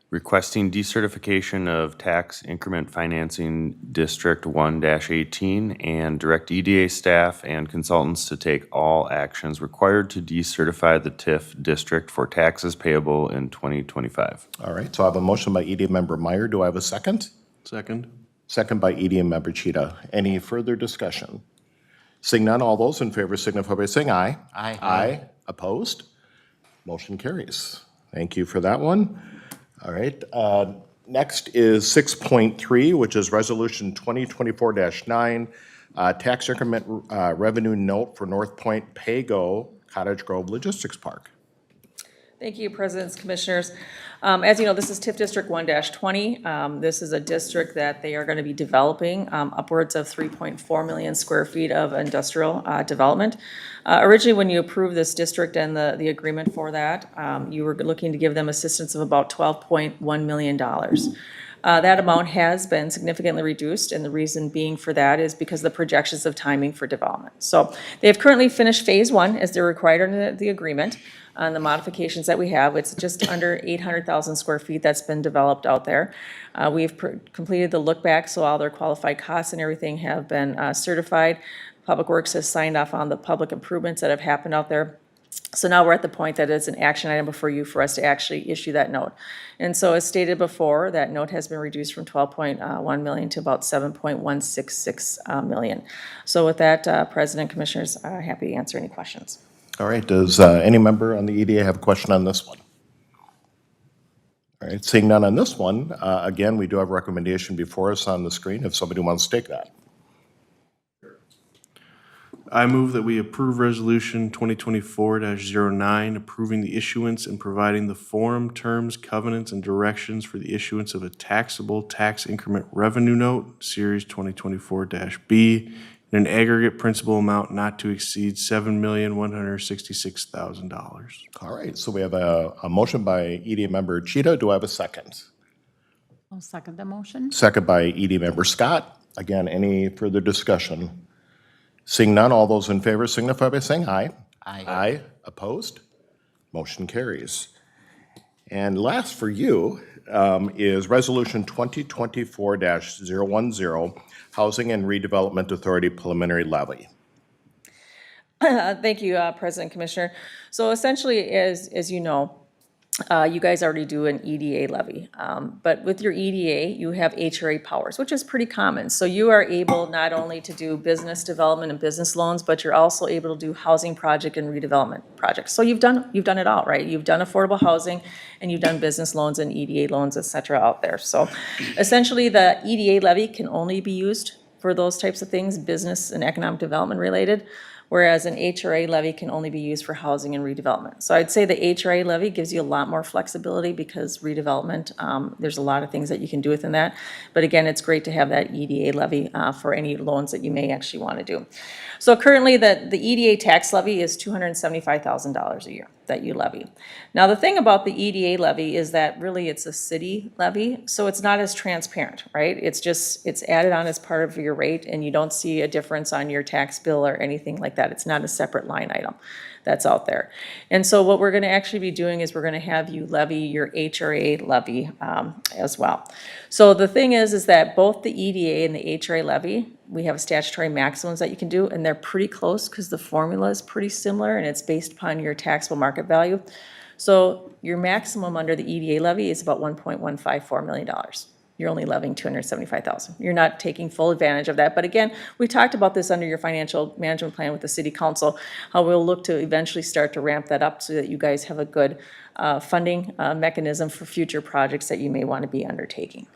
requesting decertification of Tax Increment Financing District 1-18, and direct EDA staff and consultants to take all actions required to decertify the TIF district for taxes payable in 2025. all right, so I have a motion by EDA Member Meyer. Do I have a second? Second. Second by EDA Member Cheetah. Any further discussion? Seeing none, all those in favor signify by saying aye. Aye. Aye. Opposed? Motion carries. Thank you for that one. All right, next is 6.3, which is Resolution 2024-9, Tax Increment Revenue Note for NorthPoint PAYGO Cottage Grove Logistics Park. Thank you, Presidents, Commissioners. As you know, this is TIF District 1-20. This is a district that they are going to be developing upwards of 3.4 million square feet of industrial development. Originally, when you approved this district and the agreement for that, you were looking to give them assistance of about $12.1 million. That amount has been significantly reduced, and the reason being for that is because of the projections of timing for development. So they have currently finished Phase 1 as they're required under the agreement. On the modifications that we have, it's just under 800,000 square feet that's been developed out there. We've completed the look back, so all their qualified costs and everything have been certified. Public Works has signed off on the public improvements that have happened out there. So now we're at the point that it's an action item before you for us to actually issue that note. And so as stated before, that note has been reduced from 12.1 million to about 7.166 million. So with that, President, Commissioners, happy to answer any questions. All right, does any member on the EDA have a question on this one? All right, seeing none on this one, again, we do have a recommendation before us on the screen if somebody wants to take that. I move that we approve Resolution 2024-09, approving the issuance and providing the form, terms, covenants, and directions for the issuance of a taxable tax increment revenue note, Series 2024-B, in an aggregate principal amount not to exceed $7,166,000. All right, so we have a motion by EDA Member Cheetah. Do I have a second? I'll second the motion. Second by EDA Member Scott. Again, any further discussion? Seeing none, all those in favor signify by saying aye. Aye. Aye. Opposed? Motion carries. And last for you is Resolution 2024-010, Housing and Redevelopment Authority Preliminary Levy. Thank you, President, Commissioner. So essentially, as you know, you guys already do an EDA levy. But with your EDA, you have HRA powers, which is pretty common. So you are able not only to do business development and business loans, but you're also able to do housing project and redevelopment projects. So you've done it all, right? You've done affordable housing, and you've done business loans and EDA loans, et cetera, out there. So essentially, the EDA levy can only be used for those types of things, business and economic development related, whereas an HRA levy can only be used for housing and redevelopment. So I'd say the HRA levy gives you a lot more flexibility because redevelopment, there's a lot of things that you can do within that. But again, it's great to have that EDA levy for any loans that you may actually want to do. So currently, the EDA tax levy is $275,000 a year. that you levy. Now, the thing about the EDA levy is that really it's a city levy, so it's not as transparent, right? It's added on as part of your rate, and you don't see a difference on your tax bill or anything like that. It's not a separate line item that's out there. And so what we're gonna actually be doing is we're gonna have you levy your HRA levy as well. So the thing is that both the EDA and the HRA levy, we have statutory maximums that you can do, and they're pretty close because the formula is pretty similar and it's based upon your taxable market value. So your maximum under the EDA levy is about $1.154 million. You're only levying $275,000. You're not taking full advantage of that. But again, we talked about this under your financial management plan with the city council, how we'll look to eventually start to ramp that up so that you guys have a good funding mechanism for future projects that you may want to be undertaking.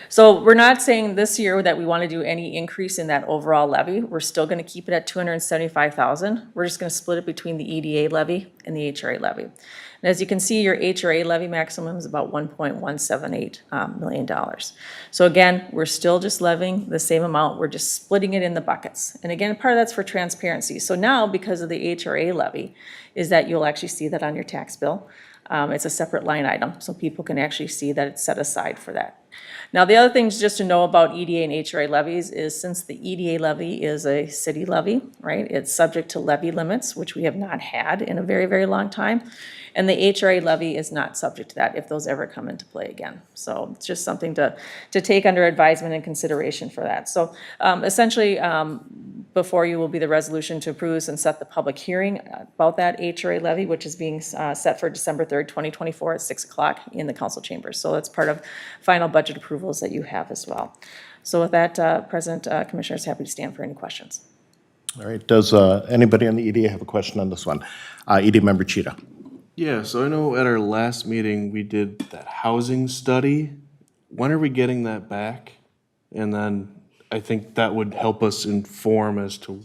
So we're not saying this year that we want to do any increase in that overall levy. We're still going to keep it at $275,000. We're just going to split it between the EDA levy and the HRA levy. And as you can see, your HRA levy maximum is about $1.178 million. So again, we're still just levying the same amount. We're just splitting it in the buckets. And again, part of that's for transparency. So now, because of the HRA levy, is that you'll actually see that on your tax bill. It's a separate line item, so people can actually see that it's set aside for that. Now, the other things just to know about EDA and HRA levies is since the EDA levy is a city levy, right, it's subject to levy limits, which we have not had in a very, very long time. And the HRA levy is not subject to that if those ever come into play again. So it's just something to take under advisement and consideration for that. So essentially, before you will be the resolution to approve and set the public hearing about that HRA levy, which is being set for December 3rd, 2024 at 6 o'clock in the council chambers. So that's part of final budget approvals that you have as well. So with that, President, Commissioners, happy to stand for any questions. All right, does anybody on the EDA have a question on this one? EDA Member Cheetah. Yeah, so I know at our last meeting, we did that housing study. When are we getting that back? And then I think that would help us inform as to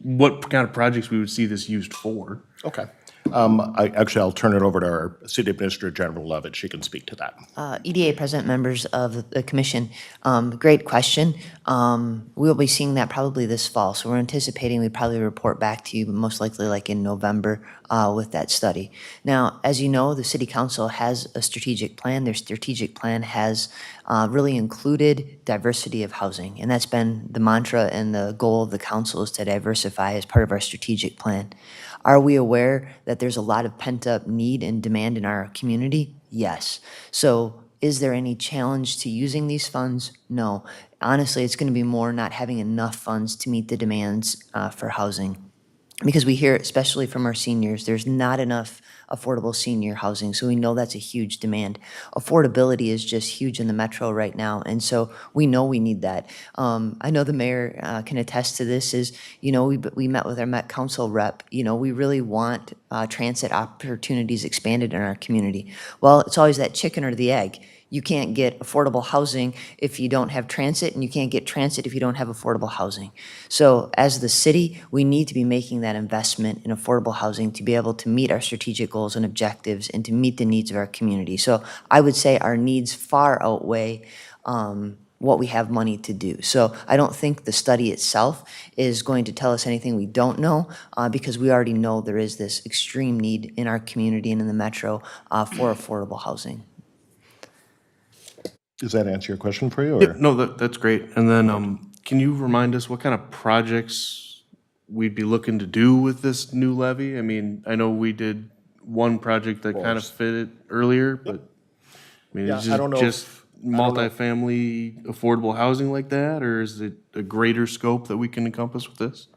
what kind of projects we would see this used for. Okay. I'll turn it over to our City Administrator General Levitt. She can speak to that. EDA President, members of the commission, great question. We'll be seeing that probably this fall, so we're anticipating we'd probably report back to you, most likely like in November with that study. Now, as you know, the City Council has a strategic plan. Their strategic plan has really included diversity of housing, and that's been the mantra and the goal of the council is to diversify as part of our strategic plan. Are we aware that there's a lot of pent-up need and demand in our community? Yes. So is there any challenge to using these funds? No. Honestly, it's going to be more not having enough funds to meet the demands for housing. Because we hear, especially from our seniors, there's not enough affordable senior housing, so we know that's a huge demand. Affordability is just huge in the metro right now, and so we know we need that. I know the mayor can attest to this, is, you know, we met with our Met Council rep, you know, we really want transit opportunities expanded in our community. Well, it's always that chicken or the egg. You can't get affordable housing if you don't have transit, and you can't get transit if you don't have affordable housing. So as the city, we need to be making that investment in affordable housing to be able to meet our strategic goals and objectives and to meet the needs of our community. So I would say our needs far outweigh what we have money to do. So I don't think the study itself is going to tell us anything we don't know, because we already know there is this extreme need in our community and in the metro for affordable housing. Does that answer your question for you? Or? Yeah, no, that's great. And then can you remind us what kind of projects we'd be looking to do with this new levy? I mean, I know we did one project that kind of fit it earlier, but I mean, is I don't it know just multifamily affordable housing like that, or is it a greater scope that we can encompass with this?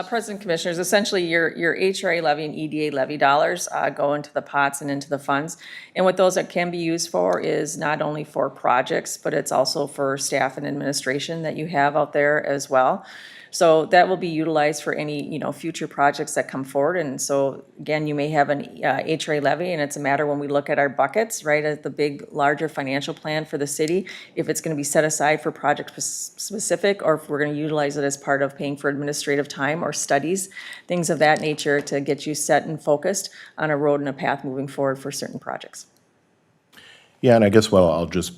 President, Commissioners, essentially your HRA levy and EDA levy dollars go into the pots and into the funds. And what those that can be used for is not only for projects, but it's also for staff and administration that you have out there as well. So that will be utilized for any, you know, future projects that come forward. And so again, you may have an HRA levy, and it's a matter when we look at our buckets, right, at the big, larger financial plan for the city, if it's going to be set aside for project specific, or if we're going to utilize it as part of paying for administrative time or studies, things of that nature to get you set and focused on a road and a path moving forward for certain projects. Yeah, and I guess, well, I'll just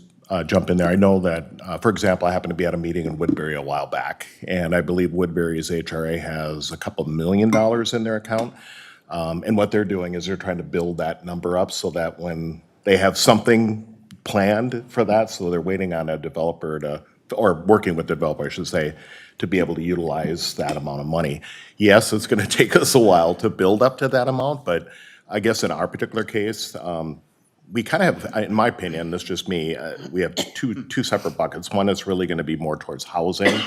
jump in there. I know that, for example, I happened to be at a meeting in Woodbury a while back, and I believe Woodbury's HRA has a couple $1 million in their account. And what they're doing is they're trying to build that number up so that when they have something planned for that, so they're waiting on a developer to, or working with the developer, I should say, to be able to utilize that amount of money. Yes, it's gonna take us a while to build up to that amount, but I guess in our particular case, we kind of have, in my opinion, this is just me, we have two separate buckets. One is really gonna be more towards housing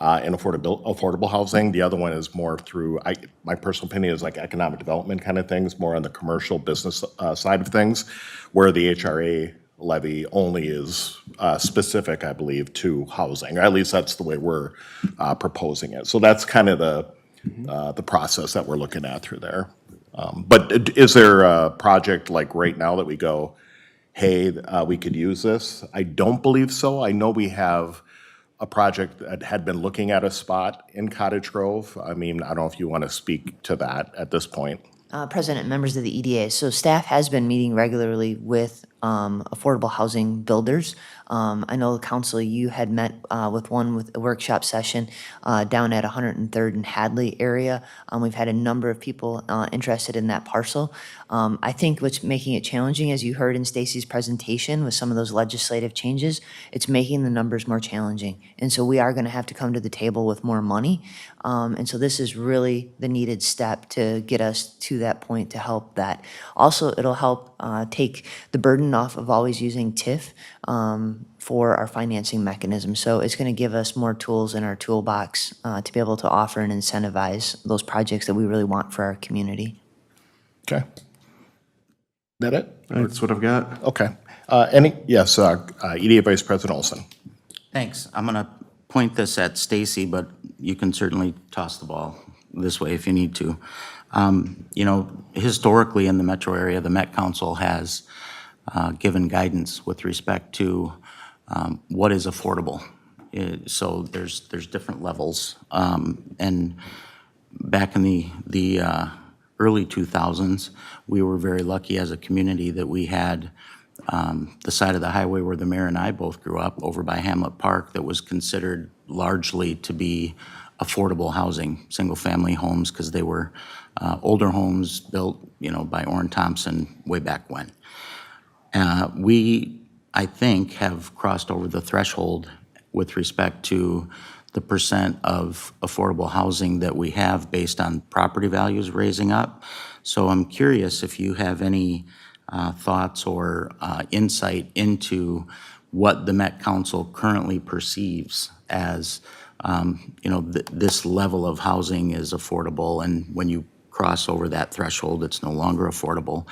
and affordable housing. The other one is more through, my personal opinion is like economic development kind of things, more on the commercial business side of things, where the HRA levy only is specific, I believe, to housing, or at least that's the way we're proposing it. So that's kind of the process that we're looking at through there. But is there a project like right now that we go, hey, we could use this? I don't believe so. I know we have a project that had been looking at a spot in Cottage Grove. I mean, I don't know if you want to speak to that at this point. President, members of the EDA, so staff has been meeting regularly with affordable housing builders. I know the council, you had met with one with a workshop session down at 103rd and Hadley area. We've had a number of people interested in that parcel. I think what's making it challenging, as you heard in Stacie's presentation with some of those legislative changes, it's making the numbers more challenging. And so we are going to have to come to the table with more money. And so this is really the needed step to get us to that point to help that. Also, it'll help take the burden off of always using TIF for our financing mechanism. So it's going to give us more tools in our toolbox to be able to offer and incentivize those projects that we really want for our community. Okay. That it? That's what I've got. Okay. Yes, EDA Vice President Olson. Thanks. I'm going to point this at Stacie, but you can certainly toss the ball this way if you need to. You know, historically in the metro area, the Met Council has given guidance with respect to what is affordable. So there's different levels. And back in the early 2000s, we were very lucky as a community that we had the side of the highway where the mayor and I both grew up, over by Hamlet Park, that was considered largely to be affordable housing, single-family homes, because they were older homes built, you know, by Orrin Thompson way back when. We, I think, have crossed over the threshold with respect to the percent of affordable housing that we have based on property values raising up. So I'm curious if you have any thoughts or insight into what the Met Council currently perceives as, you know, this level of housing is affordable, and when you cross over that threshold, it's no longer affordable.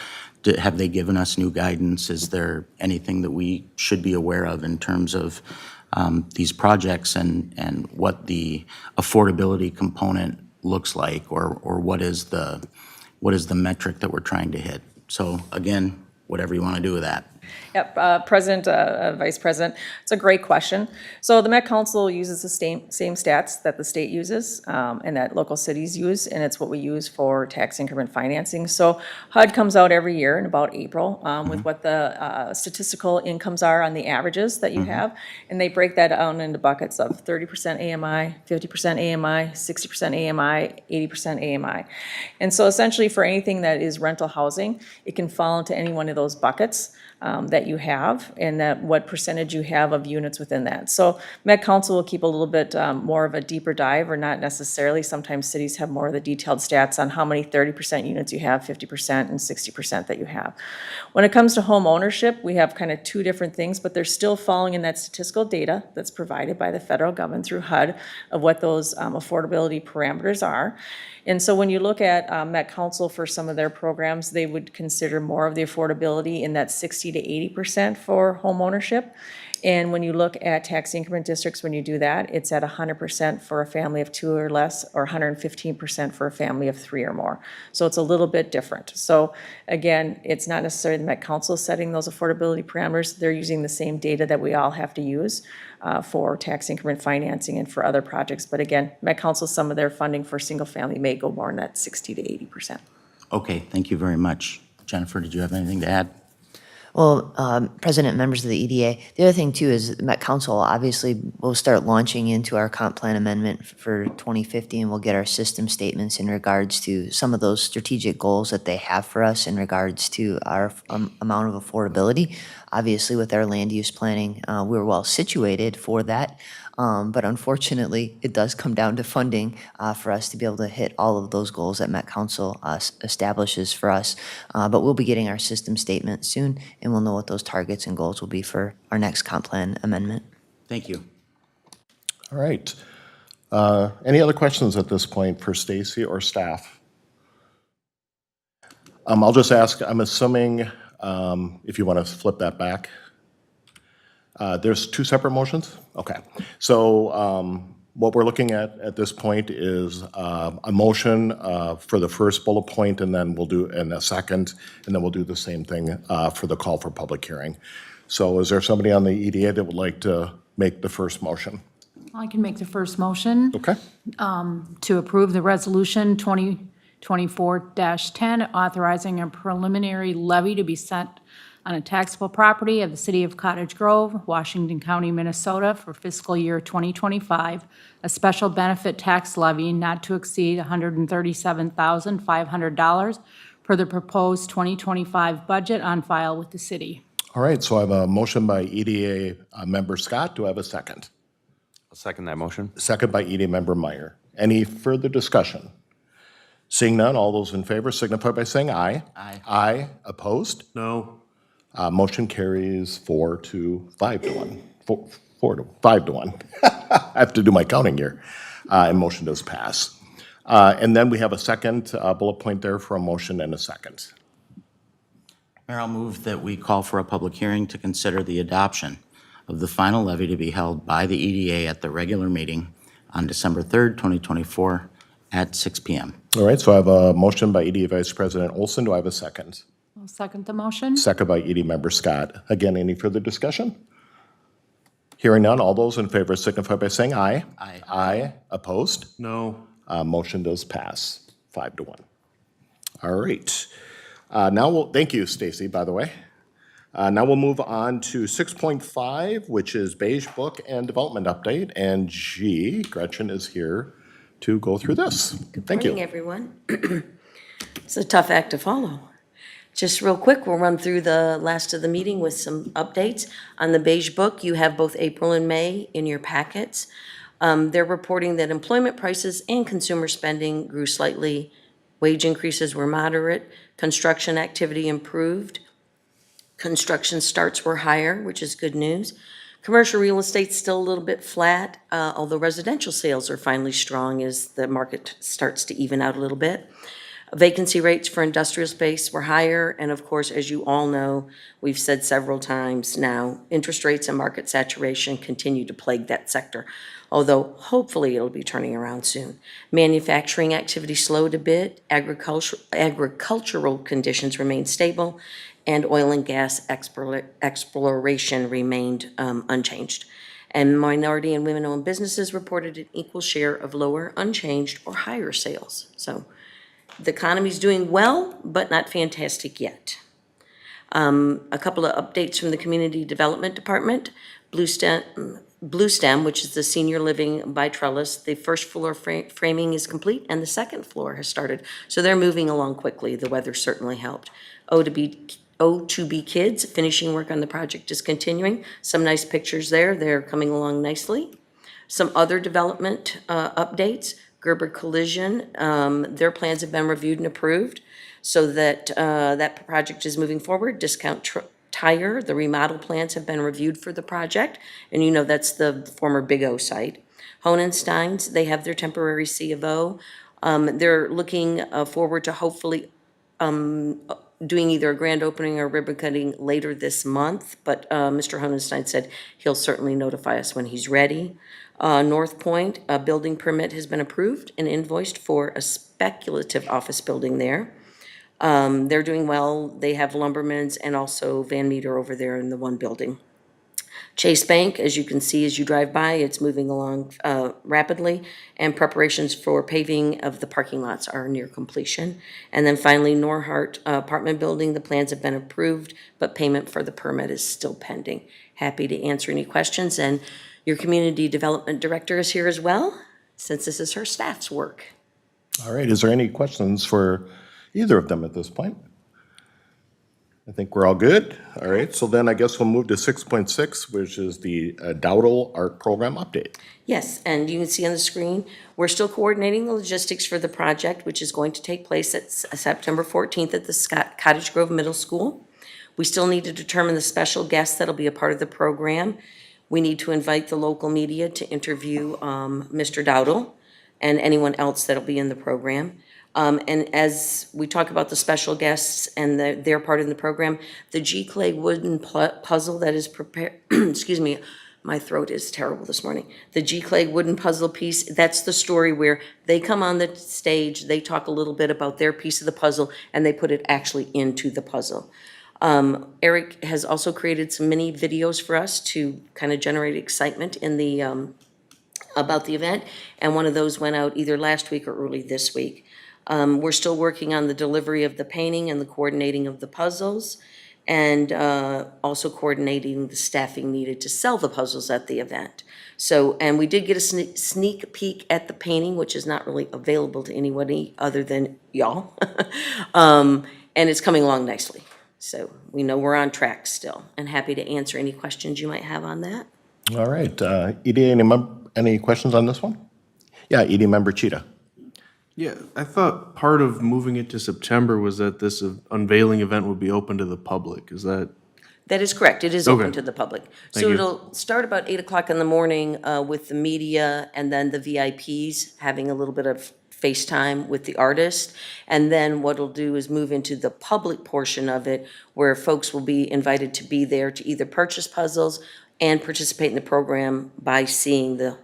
Have they given us new guidance? Is there anything that we should be aware of in terms of these projects and what the affordability component looks like, or what is the metric that we're trying to hit? So again, whatever you want to do with that. Yep, President, Vice President, it's a great question. So the Met Council uses the same stats that the state uses and that local cities use, and it's what we use for tax increment financing. So HUD comes out every year in about April with what the statistical incomes are on the averages that you have, and they break that down into buckets of 30% AMI, 50% AMI, 60% AMI, 80% AMI. And so essentially for anything that is rental housing, it can fall into any one of those buckets that you have, and that what percentage you have of units within that. So Met Council will keep a little bit more of a deeper dive, or not necessarily. Sometimes cities have more of the detailed stats on how many 30% units you have, 50% and 60% that you have. When it comes to home ownership, we have kind of two different things, but they're still falling in that statistical data that's provided by the federal government through HUD of what those affordability parameters are. And so when you look at Met Council for some of their programs, they would consider more of the affordability in that 60 to 80% for home ownership. And when you look at tax increment districts, when you do that, it's at 100% for a family of 2 or less, or 115% for a family of 3 or more. So it's a little bit different. So again, it's not necessarily the Met Council setting those affordability parameters. They're using the same data that we all have to use for tax increment financing and for other projects. But again, Met Council, some of their funding for single family may go more in that 60 to 80%. Okay, thank you very much. Jennifer, did you have anything to add? Well, President, members of the EDA, the other thing too is Met Council obviously will start launching into our comp plan amendment for 2050, and we'll get our system statements in regards to some of those strategic goals that they have for us in regards to our amount of affordability. Obviously, with our land use planning, we're well situated for that. But unfortunately, it does come down to funding for us to be able to hit all of those goals that Met Council establishes for us. But we'll be getting our system statement soon, and we'll know what those targets and goals will be for our next comp plan amendment. Thank you. All right. Any other questions at this point for Stacie or staff? I'll just ask, I'm assuming, if you want to flip that back. There's two separate motions? Okay. So what we're looking at this point is a motion for the first bullet point, and then we'll do, in a second, and then we'll do the same thing for the call for public hearing. So is there somebody on the EDA that would like to make the first motion? I can make the first motion Okay. to approve the resolution 2024-10, authorizing a preliminary levy to be set on a taxable property of the city of Cottage Grove, Washington County, Minnesota for fiscal year 2025, a special benefit tax levy not to exceed $137,500 per the proposed 2025 budget on file with the city. All right, so I have a motion by EDA member Scott. Do I have a second? I'll second that motion. Second by EDA member Meyer. Any further discussion? Seeing none, all those in favor signify by saying aye. Aye. Aye. Opposed? No. Motion carries 4 to 5 to 1. 4 to 5 to 1. I have to do my counting here. And motion does pass. And then we have a second bullet point there for a motion and a second. Mayor, I'll move that we call for a public hearing to consider the adoption of the final levy to be held by the EDA at the regular meeting on December 3rd, 2024 at 6 p.m. All right, so I have a motion by EDA Vice President Olson. Do I have a second? I'll second the motion. Second by EDA member Scott. Again, any further discussion? Hearing none, all those in favor signify by saying aye. Aye. Aye. Opposed? No. Motion does pass 5 to 1. All right. Thank you, Stacie, by the way. Now we'll move on to 6.5, which is Beige Book and Development Update. And Gretchen is here to go through this. Thank Morning, you. everyone. It's a tough act to follow. Just real quick, we'll run through the last of the meeting with some updates. On the Beige Book, you have both April and May in your packets. They're reporting that employment prices and consumer spending grew slightly. Wage increases were moderate. Construction activity improved. Construction starts were higher, which is good news. Commercial real estate's still a little bit flat, although residential sales are finally strong as the market starts to even out a little bit. Vacancy rates for industrial space were higher, and of course, as you all know, we've said several times now, interest rates and market saturation continue to plague that sector, although hopefully it'll be turning around soon. Manufacturing activity slowed a bit, agricultural conditions remained stable, and oil and gas exploration remained unchanged. And minority and women-owned businesses reported an equal share of lower, unchanged, or higher sales. So the economy's doing well, but not fantastic yet. A couple of updates from the Community Development Department. Blue Stem, which is the senior living by Trellis, the first floor framing is complete and the second floor has started. So they're moving along quickly. The weather certainly helped. O2B Kids, finishing work on the project is continuing. Some nice pictures there. They're coming along nicely. Some other development updates. Gerber Collision, their plans have been reviewed and approved so that that project is moving forward. Discount Tire, the remodel plans have been reviewed for the project, and you know that's the former Big O site. Honenstein's, they have their temporary C of O. They're looking forward to hopefully doing either a grand opening or ribbon cutting later this month, but Mr. Honenstein said he'll certainly notify us when he's ready. NorthPoint, a building permit has been approved and invoiced for a speculative office building there. They're doing well. They have Lumberman's and also Van Meter over there in the one building. Chase Bank, as you can see as you drive by, it's moving along rapidly, and preparations for paving of the parking lots are near completion. And then finally, Norhart apartment building, the plans have been approved, but payment for the permit is still pending. Happy to answer any questions, and your community development director is here as well, since this is her staff's work. All right, is there any questions for either of them at this point? I think we're all good. All right, so then I guess we'll move to 6.6, which is the Dowdle Art Program update. Yes, and you can see on the screen, we're still coordinating the logistics for the project, which is going to take place at September 14th at the Cottage Grove Middle School. We still need to determine the special guests that'll be a part of the program. We need to invite the local media to interview Mr. Dowdle and anyone else that'll be in the program. And as we talk about the special guests and their part in the program, the G-clay wooden puzzle that is prepared, excuse me, my throat is terrible this morning. The G-clay wooden puzzle piece, that's the story where they come on the stage, they talk a little bit about their piece of the puzzle, and they put it actually into the puzzle. Eric has also created some mini videos for us to kind of generate excitement in the about the event, and one of those went out either last week or early this week. We're still working on the delivery of the painting and the coordinating of the puzzles, and also coordinating the staffing needed to sell the puzzles at the event. So, and we did get a sneak peek at the painting, which is not really available to anybody other than y'all. And it's coming along nicely. So we know we're on track still, and happy to answer any questions you might have on that. All right, EDA, any questions on this one? Yeah, EDA member Cheetah. Yeah, I thought part of moving it to September was that this unveiling event would be open to the public. Is that? That is correct. It is open Okay. to the public. Thank So you. it'll start about 8 o'clock in the morning with the media and then the VIPs having a little bit of FaceTime with the artist. And then what it'll do is move into the public portion of it where folks will be invited to be there to either purchase puzzles and participate in the program by seeing the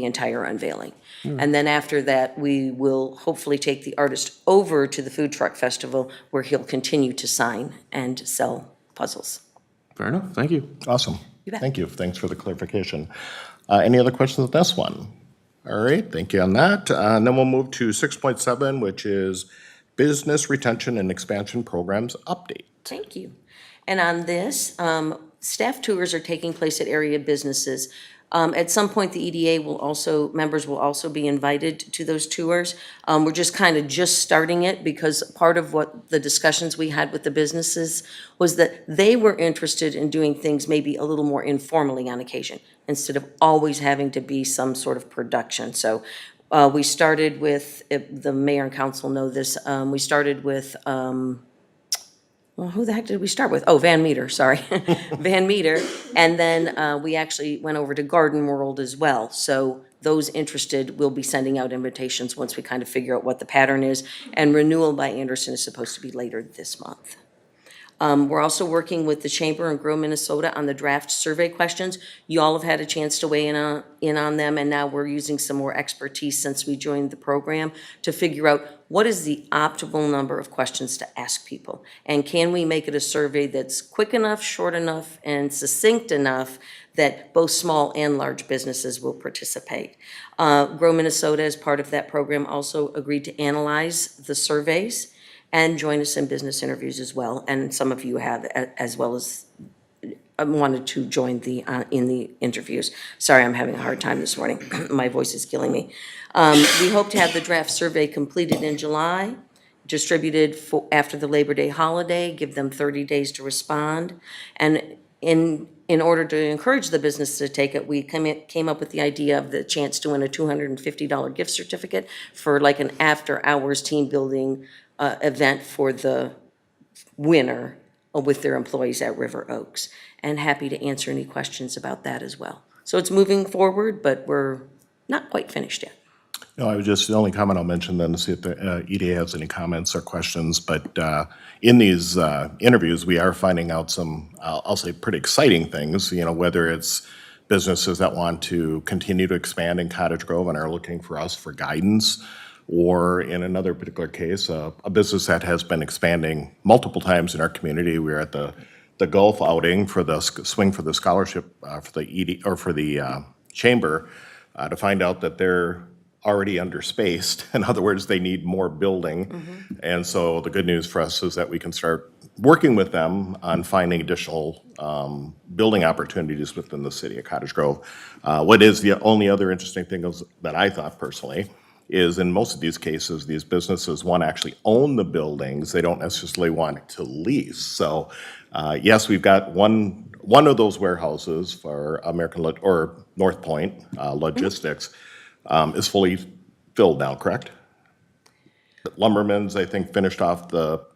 entire unveiling. And then after that, we will hopefully take the artist over to the Food Truck Festival where he'll continue to sign and sell puzzles. Fair enough, thank you. Awesome. You bet. Thank you. Thanks for the clarification. Any other questions on this one? All right, thank you on that. And then we'll move to 6.7, which is Business Retention and Expansion Programs Update. Thank you. And on this, staff tours are taking place at area businesses. At some point, the EDA members will also be invited to those tours. We're just kind of starting it because part of what the discussions we had with the businesses was that they were interested in doing things maybe a little more informally on occasion, instead of always having to be some sort of production. So we started with, if the mayor and council know this, we started with, well, who the heck did we start with? Oh, Van Meter, sorry. Van Meter. And then we actually went over to Garden World as well. So those interested will be sending out invitations once we kind of figure out what the pattern is. And renewal by Anderson is supposed to be later this month. We're also working with the Chamber and Grow Minnesota on the draft survey questions. You all have had a chance to weigh in on them, and now we're using some more expertise since we joined the program to figure out what is the optimal number of questions to ask people. And can we make it a survey that's quick enough, short enough, and succinct enough that both small and large businesses will participate. Grow Minnesota, as part of that program, also agreed to analyze the surveys and join us in business interviews as well. And some of you have, as well as wanted to join in the interviews. Sorry, I'm having a hard time this morning. My voice is killing me. We hope to have the draft survey completed in July, distributed after the Labor Day holiday, give them 30 days to respond. And in order to encourage the business to take it, we came up with the idea of the chance to win a $250 gift certificate for like an after-hours team building event for the winner with their employees at River Oaks. And happy to answer any questions about that as well. So it's moving forward, but we're not quite finished yet. No, I was just, the only comment I'll mention then to see if the EDA has any comments or questions, but in these interviews, we are finding out some, I'll say, pretty exciting things, you know, whether it's businesses that want to continue to expand in Cottage Grove and are looking for us for guidance, or in another particular case, a business that has been expanding multiple times in our community. We were at the the golf outing for the swing for the scholarship for the ED, or for the chamber, to find out that they're already underspaced. In other words, they need more building. And so the good news for us is that we can start working with them on finding additional building opportunities within the city of Cottage Grove. What is the only other interesting thing is, that I thought personally, is in most of these cases, these businesses want to actually own the buildings. They don't necessarily want to lease. So yes, we've got one of those warehouses for or NorthPoint Logistics is fully filled now, correct? Lumberman's, I think, finished off the,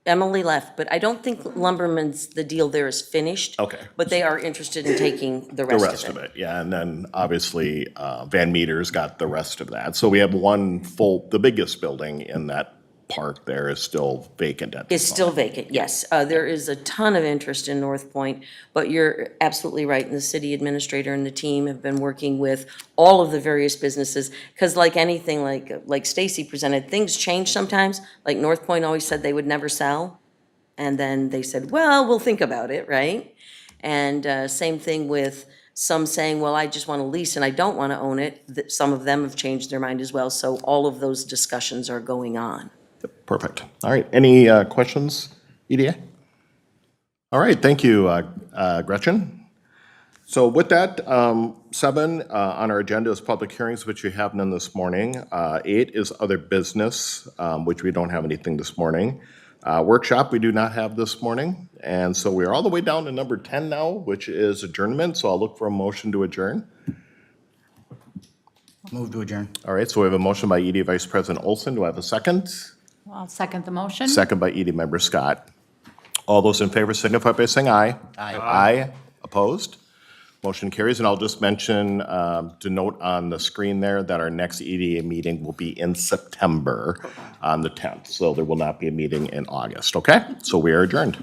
Emily left, but I don't think Lumberman's, the deal there is finished. Okay. But they are interested in taking the the rest of it. Yeah, and then obviously Van Meter's got the rest of that. So we have the biggest building in that park there is still vacant at It's this still vacant, yes. There is a ton of interest in NorthPoint, but you're absolutely right, and the city administrator and the team have been working with all of the various businesses, because like anything, like Stacie presented, things change sometimes. Like NorthPoint always said they would never sell, and then they said, well, we'll think about it, right? And same thing with some saying, well, I just want to lease and I don't want to own it. Some of them have changed their mind as well, so all of those discussions are going on. Perfect. All right, any questions, EDA? All right, thank you, Gretchen. So with that, 7 on our agenda is public hearings, which we have none this morning. 8 is other business, which we don't have anything this morning. Workshop, we do not have this morning. And so we're all the way down to number 10 now, which is adjournment. So I'll look for a motion to adjourn. Move to adjourn. All right, so we have a motion by ED Vice President Olson. Do I have a second? I'll second the motion. Second by ED Member Scott. All those in favor signify by saying aye. Aye. Aye. Opposed? Motion carries. And I'll just mention, to note on the screen there, that our next EDA meeting will be in September on the 10th. So there will not be a meeting in August, okay? So we are adjourned.